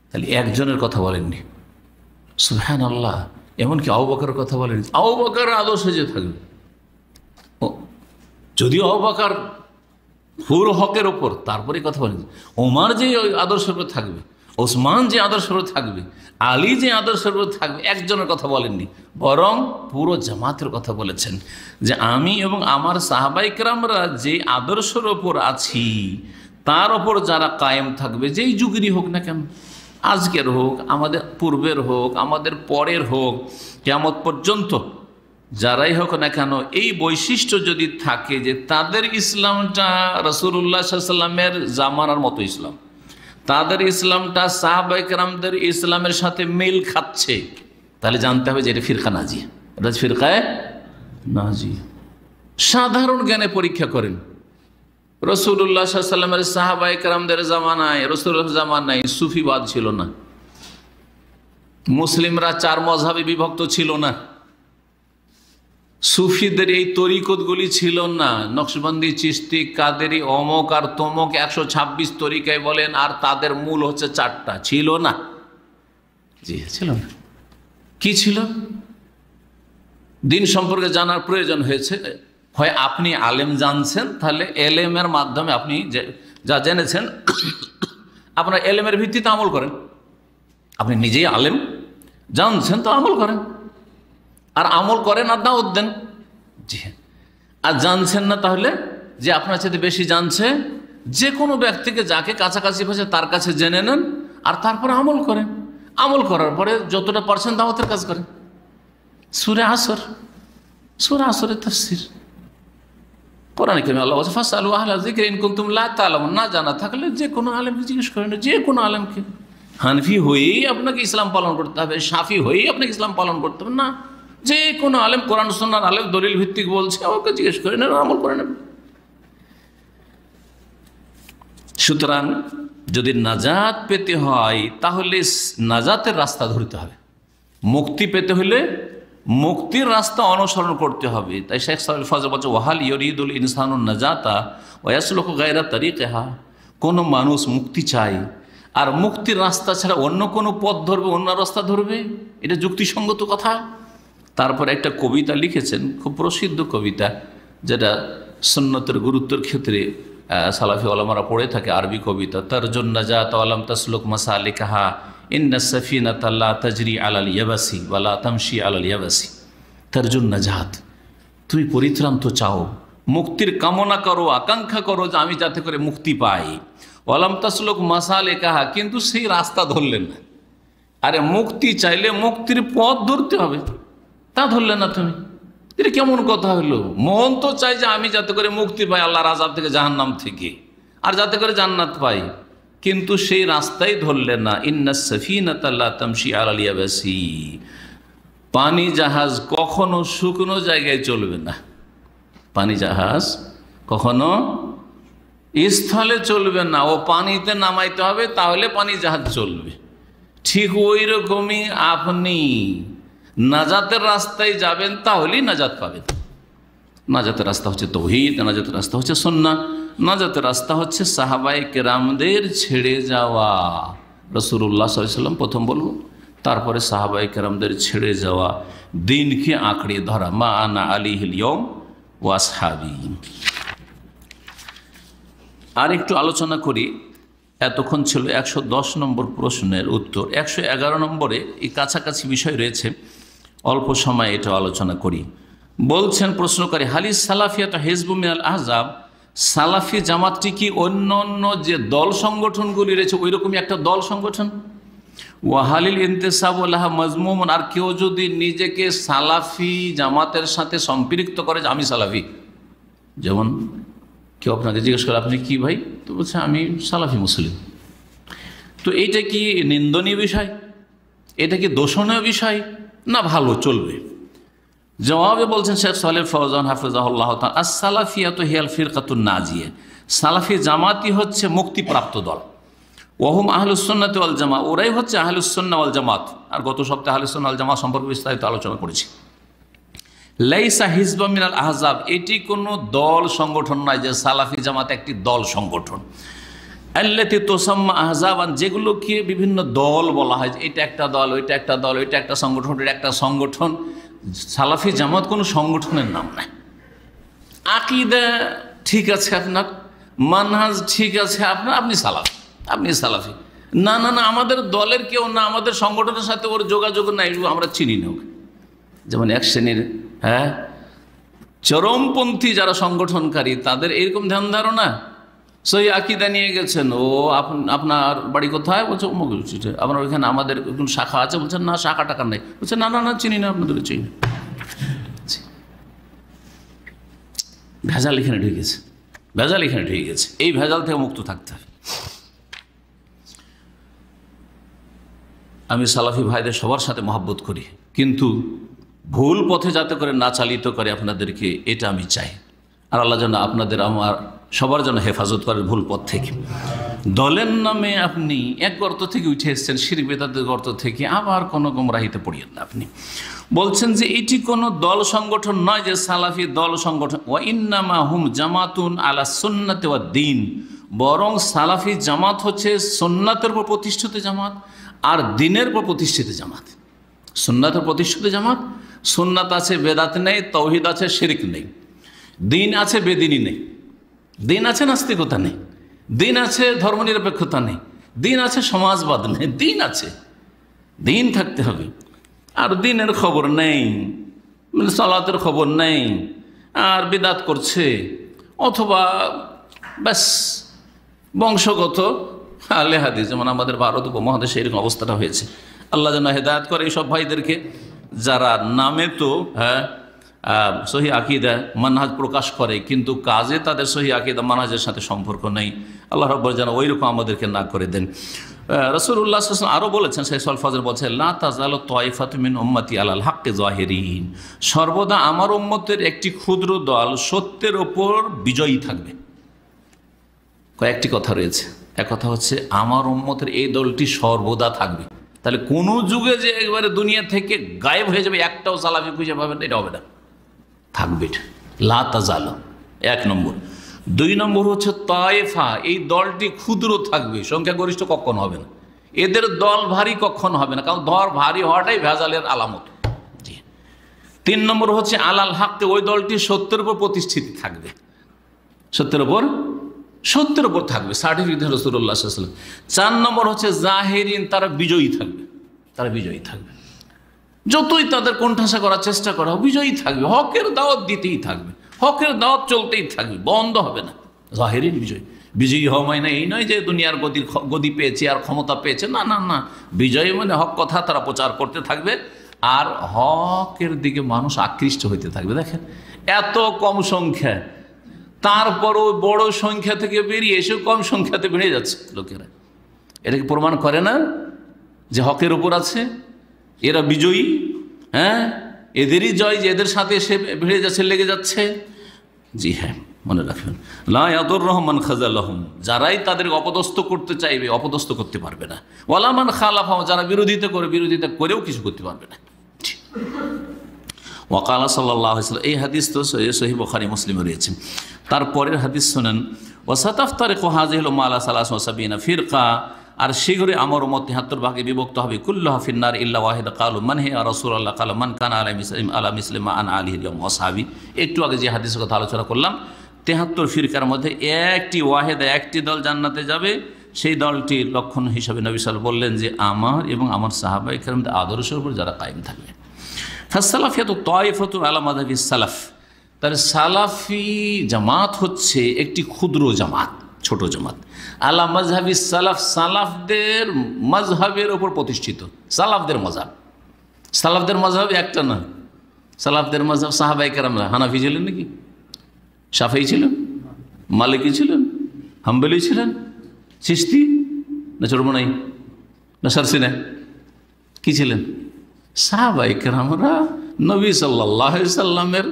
তাহলে একজনের কথা বলেননি, সুবহানাল্লাহ, এমনকি আবু বকরের কথা বলেননি। আবু বকরের আদর্শে যে থাকবে, যদিও আবু বকর পুরো হকের ওপর, তারপরে কথা বলেন ওমর যে আদর্শের উপর থাকবে, ওসমান যে আদর্শের উপর থাকবে, আলী যে আদর্শের উপর থাকবে, একজনের কথা বলেননি, বরং পুরো জামাতের কথা বলেছেন যে আমি এবং আমার সাহাবায়ে কেরামরা যে আদর্শের ওপর আছি তার ওপর যারা কায়েম থাকবে, যেই যুগেরই হোক না কেন, আজকের হোক, আমাদের পূর্বের হোক, আমাদের পরের হোক, কিয়ামত পর্যন্ত যারাই হোক না কেন, এই বৈশিষ্ট্য যদি থাকে যে তাদের ইসলামটা রাসূলুল্লাহ সাল্লাল্লাহু আলাইহি ওয়াসাল্লামের জামানার মতো ইসলাম, তাদের ইসলামটা সাহাবায়ে কেরামদের ইসলামের সাথে মিল খাচ্ছে, তাহলে জানতে হবে যে এটা ফিরকা নাজিয়া, এটা ফিরকায়ে নাজিয়া। সাধারণ জ্ঞানে পরীক্ষা করেন, রাসূলুল্লাহ সাল্লাল্লাহু আলাইহি ওয়াসাল্লামের সাহাবায়ে কেরামদের জামানায়, রাসূলুল্লাহর জামানায় সুফিবাদ ছিল না, মুসলিমরা 4 মযহাবে বিভক্ত ছিল না, সুফিদের এই তরিকতগুলি ছিল না, নকশবন্দি, চিশতি, কাদেরি, অমক আর তমক 126 তরিকায় বলেন, আর তাদের মূল হচ্ছে 4টা, ছিল না। জি ছিল না। কি ছিল? দিন সম্পর্কে জানার প্রয়োজন হয়েছে, হয় আপনি আলেম জানছেন, তাহলে এলেমের মাধ্যমে আপনি যা জেনেছেন আপনার এলেমের ভিত্তিতে আমল করেন, আপনি নিজেই আলেম জানছেন তো আমল করেন, আর আমল করেন আর দাওয়াত দেন। জি হ্যাঁ। আর জানছেন না, তাহলে যে আপনার সাথে বেশি জানছে যে কোনো ব্যক্তিকে যাকে কাছাকাছি পাচ্ছে তার কাছে জেনে নেন, আর তারপরে আমল করেন। আমল করার পরে যতটা পারছেন দাওয়াতের কাজ করেন। সূরা আসর, সূরা আসরের তাফসীর, কোরআনে কারিমে আল্লাহ বলেছে ফাসআলু আহলা যিকরি ইন কুনতুম লা তা'লামুন, না জানা থাকলে যে কোনো আলেমকে জিজ্ঞেস করেন, যে কোনো আলেমকে। হানফি হয়েই আপনাকে ইসলাম পালন করতে হবে, শাফি হয়েই আপনাকে ইসলাম পালন করতে হবে না, যে কোনো আলেম, কোরআন সুন্নাহর আলেম দলিল ভিত্তিক বলছে, ওকে জিজ্ঞেস করে নেন, আমল করে নেবেন। সুতরাং যদি নাজাত পেতে হয় তাহলে নাজাতের রাস্তা ধরতে হবে, মুক্তি পেতে হলে মুক্তির রাস্তা অনুসরণ করতে হবে। তাই শেখ সালেহ ফজল বলছে ওয়াহাল ইউরিদুল ইনসানুন নাজাতা ওয়া ইয়াসলুকু গায়রা তারিকিহা, কোনো মানুষ মুক্তি চায় আর মুক্তির রাস্তা ছাড়া অন্য কোনো পথ ধরবে, অন্য রাস্তা ধরবে, এটা যুক্তিসঙ্গত কথা? তারপর একটা কবিতা লিখেছেন, খুব প্রসিদ্ধ কবিতা, যেটা সুন্নতের গুরুত্বের ক্ষেত্রে সালাফি ওলামারা পড়ে থাকে, আরবি কবিতা। তারজুন নাজাত ওয়ালাম তাসলুক মাসালিকাহা ইন্না সাফিনাতা লা তাজরি আলাল ইয়াবাসি ওয়া লা তামশি আলাল ইয়াবাসি। তারজুন নাজাত, তুমি পরিত্রাণ তো চাও, মুক্তির কামনা করো, আকাঙ্ক্ষা করো যে আমি যাতে করে মুক্তি পাই। ওয়ালাম তাসলুক মাসালিকাহা, কিন্তু সেই রাস্তা ধরলেন না। আরে মুক্তি চাইলে মুক্তির পথ ধরতে হবে, তা ধরলে না তুমি, এটা কেমন কথা হলো? মন তো চাই যে আমি যাতে করে মুক্তি পাই আল্লাহর আযাব থেকে, জাহান্নাম থেকে, আর যাতে করে জান্নাত পাই, কিন্তু সেই রাস্তাই ধরলে না। ইন্নাস সাফিনাতা লা তামশি আলাল ইয়াবাসি, পানি জাহাজ কখনো শুকনো জায়গায় চলবে না, পানি জাহাজ কখনো স্থলে চলবে না, ও পানিতে নামাইতে হবে, তাহলে পানি জাহাজ চলবে। ঠিক ওই রকমই আপনি নাজাতের রাস্তায় যাবেন, তাহলেই নাজাত পাবেন। নাজাতের রাস্তা হচ্ছে তাওহীদ, নাজাতের রাস্তা হচ্ছে সুন্নাহ, নাজাতের রাস্তা হচ্ছে সাহাবায়ে কেরামদের ছেড়ে যাওয়া। রাসূলুল্লাহ সাল্লাল্লাহু আলাইহি ওয়াসাল্লাম প্রথম বলব, তারপরে সাহাবায়ে কেরামদের ছেড়ে যাওয়া, দিনকে আঁকড়ে ধরা, মা আনা আলাইহিল ইয়াওম ওয়া আসহাবি। আর একটু আলোচনা করি, এতক্ষণ ছিল 110 নম্বর প্রশ্নের উত্তর, 111 নম্বরে এই কাছাকাছি বিষয় রয়েছে, অল্প সময় এটা আলোচনা করি। বলছেন প্রশ্নকারী, হালিস সালাফিয়াত হিজবুম মিনাল আহজাব, সালাফি জামাতটি কি অন্য অন্য যে দল সংগঠনগুলি রয়েছে ওই রকমই একটা দল সংগঠন? ওয়াহালিল ইন্তেসাব লাহা মাজমুমুন, আর কেউ যদি নিজেকে সালাফি জামাতের সাথে সম্পৃক্ত করে যে আমি সালাফি, যেমন কেউ আপনাকে জিজ্ঞেস করে আপনি কি ভাই, তো বলছে আমি সালাফি মুসলিম, তো এইটা কি নিন্দনীয় বিষয়, এটা কি দোষণীয় বিষয়, না ভালো চলবে? জবাবে বলছেন শেখ সালেহ ফওজান হাফিজাহুল্লাহ তাআলা, আস-সালাফিয়াতু হিয়াল ফিরকাতুন নাজিয়া, সালাফি জামাতি হচ্ছে মুক্তিপ্রাপ্ত দল। ওয়াহুম আহলুস সুন্নাতি ওয়াল জামাত, ওরাই হচ্ছে আহলুস সুন্নাহ ওয়াল জামাত। আর গত সপ্তাহে আহলুস সুন্নাহ ওয়াল জামাত সম্পর্কে বিস্তারিত আলোচনা করেছি। লাইসা হিজবা মিনাল আহজাব, এটি কোনো দল সংগঠন নয় যে সালাফি জামাত একটি দল সংগঠন। আল্লাতি তুসাম্মা আহজাবান, যেগুলোকে বিভিন্ন দল বলা হয়, এটা একটা দল, ওইটা একটা দল, ওইটা একটা সংগঠন, এটা একটা সংগঠন। সালাফি জামাত কোনো সংগঠনের নাম নাই। আকীদা ঠিক আছে আপনার, মানহাজ ঠিক আছে আপনার, আপনি সালাফি। না না না, আমাদের দলের কেউ না, আমাদের সংগঠনের সাথে ওর যোগাযোগ নাই, আমরা চিনি না ওকে। যেমন এক শ্রেণীর চরমপন্থী যারা সংগঠনকারী, তাদের এরকম ধ্যান ধারণা, সহি আকীদা নিয়ে গেছেন। ও আপনার বাড়ি কোথায়? বলছে অমুক। আপনার ওইখানে আমাদের কোন শাখা আছে? বলছেন না, শাখা টাকা নেই। বলছে না না না, চিনি না, আপনাদের চিনি। ভেজাল এখানে ঢুকে গেছে, এই ভেজাল থেকে মুক্ত থাকতে হবে। আমি সালাফি ভাইদের সবার সাথে মহব্বত করি, কিন্তু ভুল পথে যাতে করে না চালিত করে আপনাদেরকে, এটা আমি চাই। আর আল্লাহ যেন আপনাদের আমার সবার জন্য হেফাজত করে ভুল পথ থেকে। দলের নামে আপনি এক গর্ত থেকে উঠে এসছেন, শিরক বিদআতের গর্ত থেকে, আবার কোনো গুমরাহিতে পড়িয়েন না। আপনি বলছেন যে এটি কোনো দল সংগঠন নয়, যে সালাফি দল সংগঠন। ওয়া ইন্নামা হুম জামাতুন আলা সুন্নাতি ওয়াদ দ্বীন, বরং সালাফি জামাত হচ্ছে সুন্নাতের উপর প্রতিষ্ঠিত জামাত আর দ্বীনের উপর প্রতিষ্ঠিত জামাত। সুন্নাতের প্রতিষ্ঠিত জামাত, সুন্নাত আছে, বেদাত নেই, তাওহীদ আছে, শিরক নেই। দ্বীন আছে, বেদিনী নেই। দ্বীন আছে, নাস্তিকতা নেই। দ্বীন আছে, ধর্মনিরপেক্ষতা নেই। দ্বীন আছে, সমাজবাদ নেই। দ্বীন আছে, দ্বীন থাকতে হবে। আর দ্বীনের খবর নেই, সালাতের খবর নেই, আর বিদআত করছে, অথবা ব্যাস বংশগত আহলে হাদিস, যেমন আমাদের ভারত উপমহাদেশে এরকম অবস্থাটা হয়েছে। আল্লাহ যেন হেদায়েত করে এইসব ভাইদেরকে, যারা নামে তো সহি আকীদা মানহাজ প্রকাশ করে, কিন্তু কাজে তাদের সহি আকীদা মানহাজের সাথে সম্পর্ক নেই। আল্লাহ রাব্বুল যেন ওই রকম আমাদেরকে না করে দেন। রাসূলুল্লাহ সাল্লাল্লাহু আলাইহি ওয়াসাল্লাম আরও বলেছেন, সেই সলফাজের বলছে, লা তাযালু তায়ফাতুম মিন উম্মতি আলাল হাক্কি যাহিরিন, সর্বদা আমার উম্মতের একটি ক্ষুদ্র দল সত্যের ওপর বিজয়ী থাকবে। কয়েকটি কথা রয়েছে। এক কথা হচ্ছে আমার উম্মতের এই দলটি সর্বদা থাকবে। তাহলে কোনো যুগে যে একবারে দুনিয়া থেকে গায়েব হয়ে যাবে, একটাও সালাফি খুঁজে পাবেন, এটা হবে না, থাকবে। লা তাযালু, এক নম্বর। দুই নম্বর হচ্ছে তায়েফা, এই দলটি ক্ষুদ্র থাকবে, সংখ্যাগরিষ্ঠ কখন হবে না, এদের দল ভারী কখন হবে না, কারণ দল ভারী হওয়াটাই ভেজালের আলামত। জি। তিন নম্বর হচ্ছে আলাল হাক্কে, ওই দলটি সত্যের উপর প্রতিষ্ঠিত থাকবে, সত্যের উপর থাকবে, সার্টিফিকেট রাসূলুল্লাহ সাল্লাল্লাহু আলাইহি ওয়াসাল্লাম। চার নম্বর হচ্ছে জাহিরিন, তারা বিজয়ী থাকবে, যতই তাদের কোণঠাসা করার চেষ্টা করা হোক, বিজয়ী থাকবে, হকের দাওয়াত দিতেই থাকবে, হকের দাওয়াত চলতেই থাকবে, বন্ধ হবে না। জাহিরিন, বিজয়ী হওয়া মানে এই নয় যে দুনিয়ার গদি পেয়েছে আর ক্ষমতা পেয়েছে, না না না, বিজয়ী মানে হক কথা তারা প্রচার করতে থাকবে, আর হকের দিকে মানুষ আকৃষ্ট হইতে থাকবে। দেখেন এত কম সংখ্যা, তারপরও বড় সংখ্যা থেকে বেরিয়ে এসে কম সংখ্যাতে বেড়ে যাচ্ছে লোকেরা। এটাকে প্রমাণ করে না যে হকের উপর আছে, এরা বিজয়ী। হ্যাঁ, এদেরই জয়, যে এদের সাথে এসে বেড়ে যাচ্ছে, লেগে যাচ্ছে। জি হ্যাঁ, মনে রাখবেন, লা ইয়াদুররুহুম মান খাযালাহুম, যারাই তাদের অপদস্থ করতে চাইবে অপদস্থ করতে পারবে না। ওয়ালা মান খালাফাহুম, যারা বিরোধিতা করেও কিছু করতে পারবে না। ওয়াকালা সাল্লাল্লাহু আলাইহি ওয়াসাল্লাম, এই হাদিস তো সহিহ বুখারী মুসলিমে রয়েছে। তারপরের হাদিস শোনেন, ওয়াসাতাফতারিকু হাযিহিল উম্মাহ আলা 73 ফিরকা, আর শীঘ্রই আমার উম্মত 73 ভাগে বিভক্ত হবে। কুল্লুহা ফিন্নার ইল্লা ওয়াহিদা। ক্বালু মান হে ইয়া রাসূলুল্লাহ? ক্বালা মান কানা আলা মিসলিমা আন আলিহি ওয়া আসহাবি। একটু আগে যে হাদিসের কথা আলোচনা করলাম, 73 ফিরকার মধ্যে একটি ওয়াহিদা, একটি দল জান্নাতে যাবে। সেই দলটির লক্ষণ হিসাবে নবী সাল্লাল্লাহু আলাইহি ওয়াসাল্লাম বললেন যে আমার এবং আমার সাহাবায়ে কেরামদের আদর্শের উপর যারা কায়েম থাকবে। ফাসসালাফিয়াতু তায়ফাতুন আলা মাযহাবিস সালাফ, তাহলে সালাফি জামাত হচ্ছে একটি ক্ষুদ্র জামাত, ছোট জামাত। আলা মাযহাবিস সালাফ, সালাফদের মাযহাবের উপর প্রতিষ্ঠিত। সালাফদের মাযহাব একটা না, সালাফদের মাযহাব সাহাবায়ে কেরামরা হানাফি ছিলেন নাকি? শাফিঈ ছিলেন, মালিকি ছিলেন, হাম্বলি ছিলেন, চিশতি না চরমনাই না সারসিনা, কি ছিলেন? সাহাবায়ে কেরামরা নবী সাল্লাল্লাহু আলাইহি সাল্লামের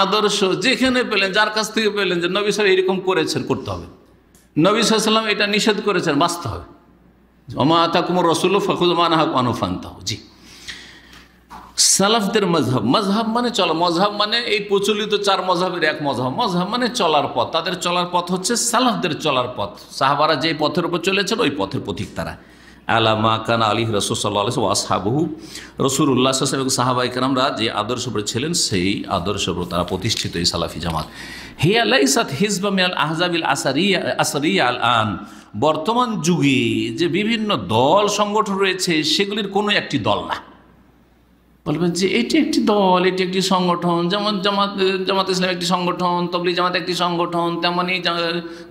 আদর্শ যেখানে পেলেন, যার কাছ থেকে পেলেন যে নবী সাল্লাল্লাহু এরকম করেছেন, করতে হবে, নবী সাল্লাল্লাহু আলাইহি সাল্লাম এটা নিষেধ করেছেন, বাঁচতে হবে। ওমা আতাকুমুর রাসূলু ফাখুযু মা নাহাকুম আনহু ফান্তাহু। জি, সালাফদের মযহাব মানে চলা, মযহাব মানে এই প্রচলিত 4 মযহাবের এক মযহাব। মযহাব মানে চলার পথ, তাদের চলার পথ হচ্ছে সালাফদের চলার পথ। সাহাবারা যে পথের উপর চলেছেন ওই পথের পথিক তারা। আলা মা কানা আলাইহি রাসূল সাল্লাল্লাহু আলাইহি ওয়া আসহাবুহু, রাসূলুল্লাহ সাল্লাল্লাহু আলাইহি ওয়াসাল্লাম এবং সাহাবায়ে কেরামরা যে আদর্শ উপরে ছিলেন সেই আদর্শ উপর তারা প্রতিষ্ঠিত এই সালাফি জামাত। হিয়া লাইসাত হিজবা মিনাল আহজাবিল আসরিয়া আল আন, বর্তমান যুগে যে বিভিন্ন দল সংগঠন রয়েছে সেগুলির কোনো একটি দল না। বলবেন যে এটি একটি দল, এটি একটি সংগঠন, যেমন জামাত ইসলাম একটি সংগঠন, তবলিগ জামাত একটি সংগঠন, তেমনই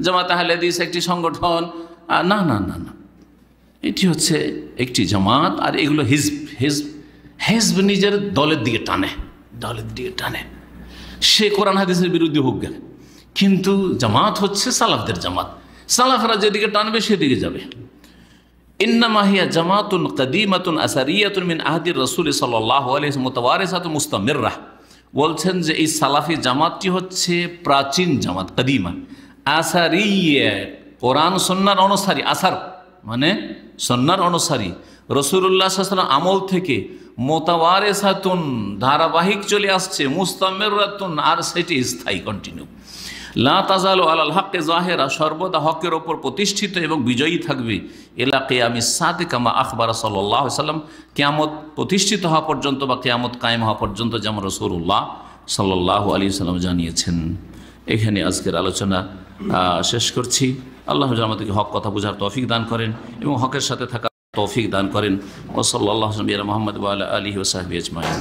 জামাত আহলে হাদিস একটি সংগঠন। না না না না, এটি হচ্ছে একটি জামাত। আর এগুলো হিজব, হিজব হিজব নিজের দলের দিকে টানে, দলের দিকে টানে, সে কোরআন হাদিসের বিরুদ্ধে হোক গেলে, কিন্তু জামাত হচ্ছে সালাফদের জামাত। সালাফরা যেদিকে টানবে সেদিকে যাবে। ইন্নামা হিয়া জামাতুন কাদিমাতুন আসারিয়াতুন মিন আহদির রাসূল সাল্লাল্লাহু আলাইহি ওয়াসাল্লাম মুতাওয়ারিসাতুন মুস্তামিররাহ। বলছেন যে এই সালাফি জামাতটি হচ্ছে প্রাচীন জামাত, কাদিমা, আসারিয়া কোরআন সুন্নাহর অনুসারী, আসার মানে সুন্নাহর অনুসারী, রাসূলুল্লাহ সাল্লাল্লাহু আলাইহি ওয়াসাল্লাম আমল থেকে মুতাওয়ারিসাতুন ধারাবাহিক চলে আসছে, মুস্তামিররাতুন আর সেটি স্থায়ী, কন্টিনিউ। লা তাজালু আলাল হাক্কে জাহেরা, সর্বদা হকের ওপর প্রতিষ্ঠিত এবং বিজয়ী থাকবে। ইলা কিয়ামিস সাআতি কামা আখবারা সাল্লাল্লাহু আলাইহি ওয়াসাল্লাম, কিয়ামত প্রতিষ্ঠিত হওয়া পর্যন্ত বা কিয়ামত কায়েম হওয়া পর্যন্ত, যেমন রাসূলুল্লাহ সাল্লাল্লাহু আলাইহি ওয়াসাল্লাম জানিয়েছেন। এখানে আজকের আলোচনা শেষ করছি। আল্লাহ আমাদেরকে হক কথা বোঝার তৌফিক দান করেন এবং হকের সাথে থাকার তৌফিক দান করেন। ওয়া সাল্লাল্লাহু আলা মুহাম্মদ ওয়া আলা আলিহি ওয়া সাহবিহি আজমাইন।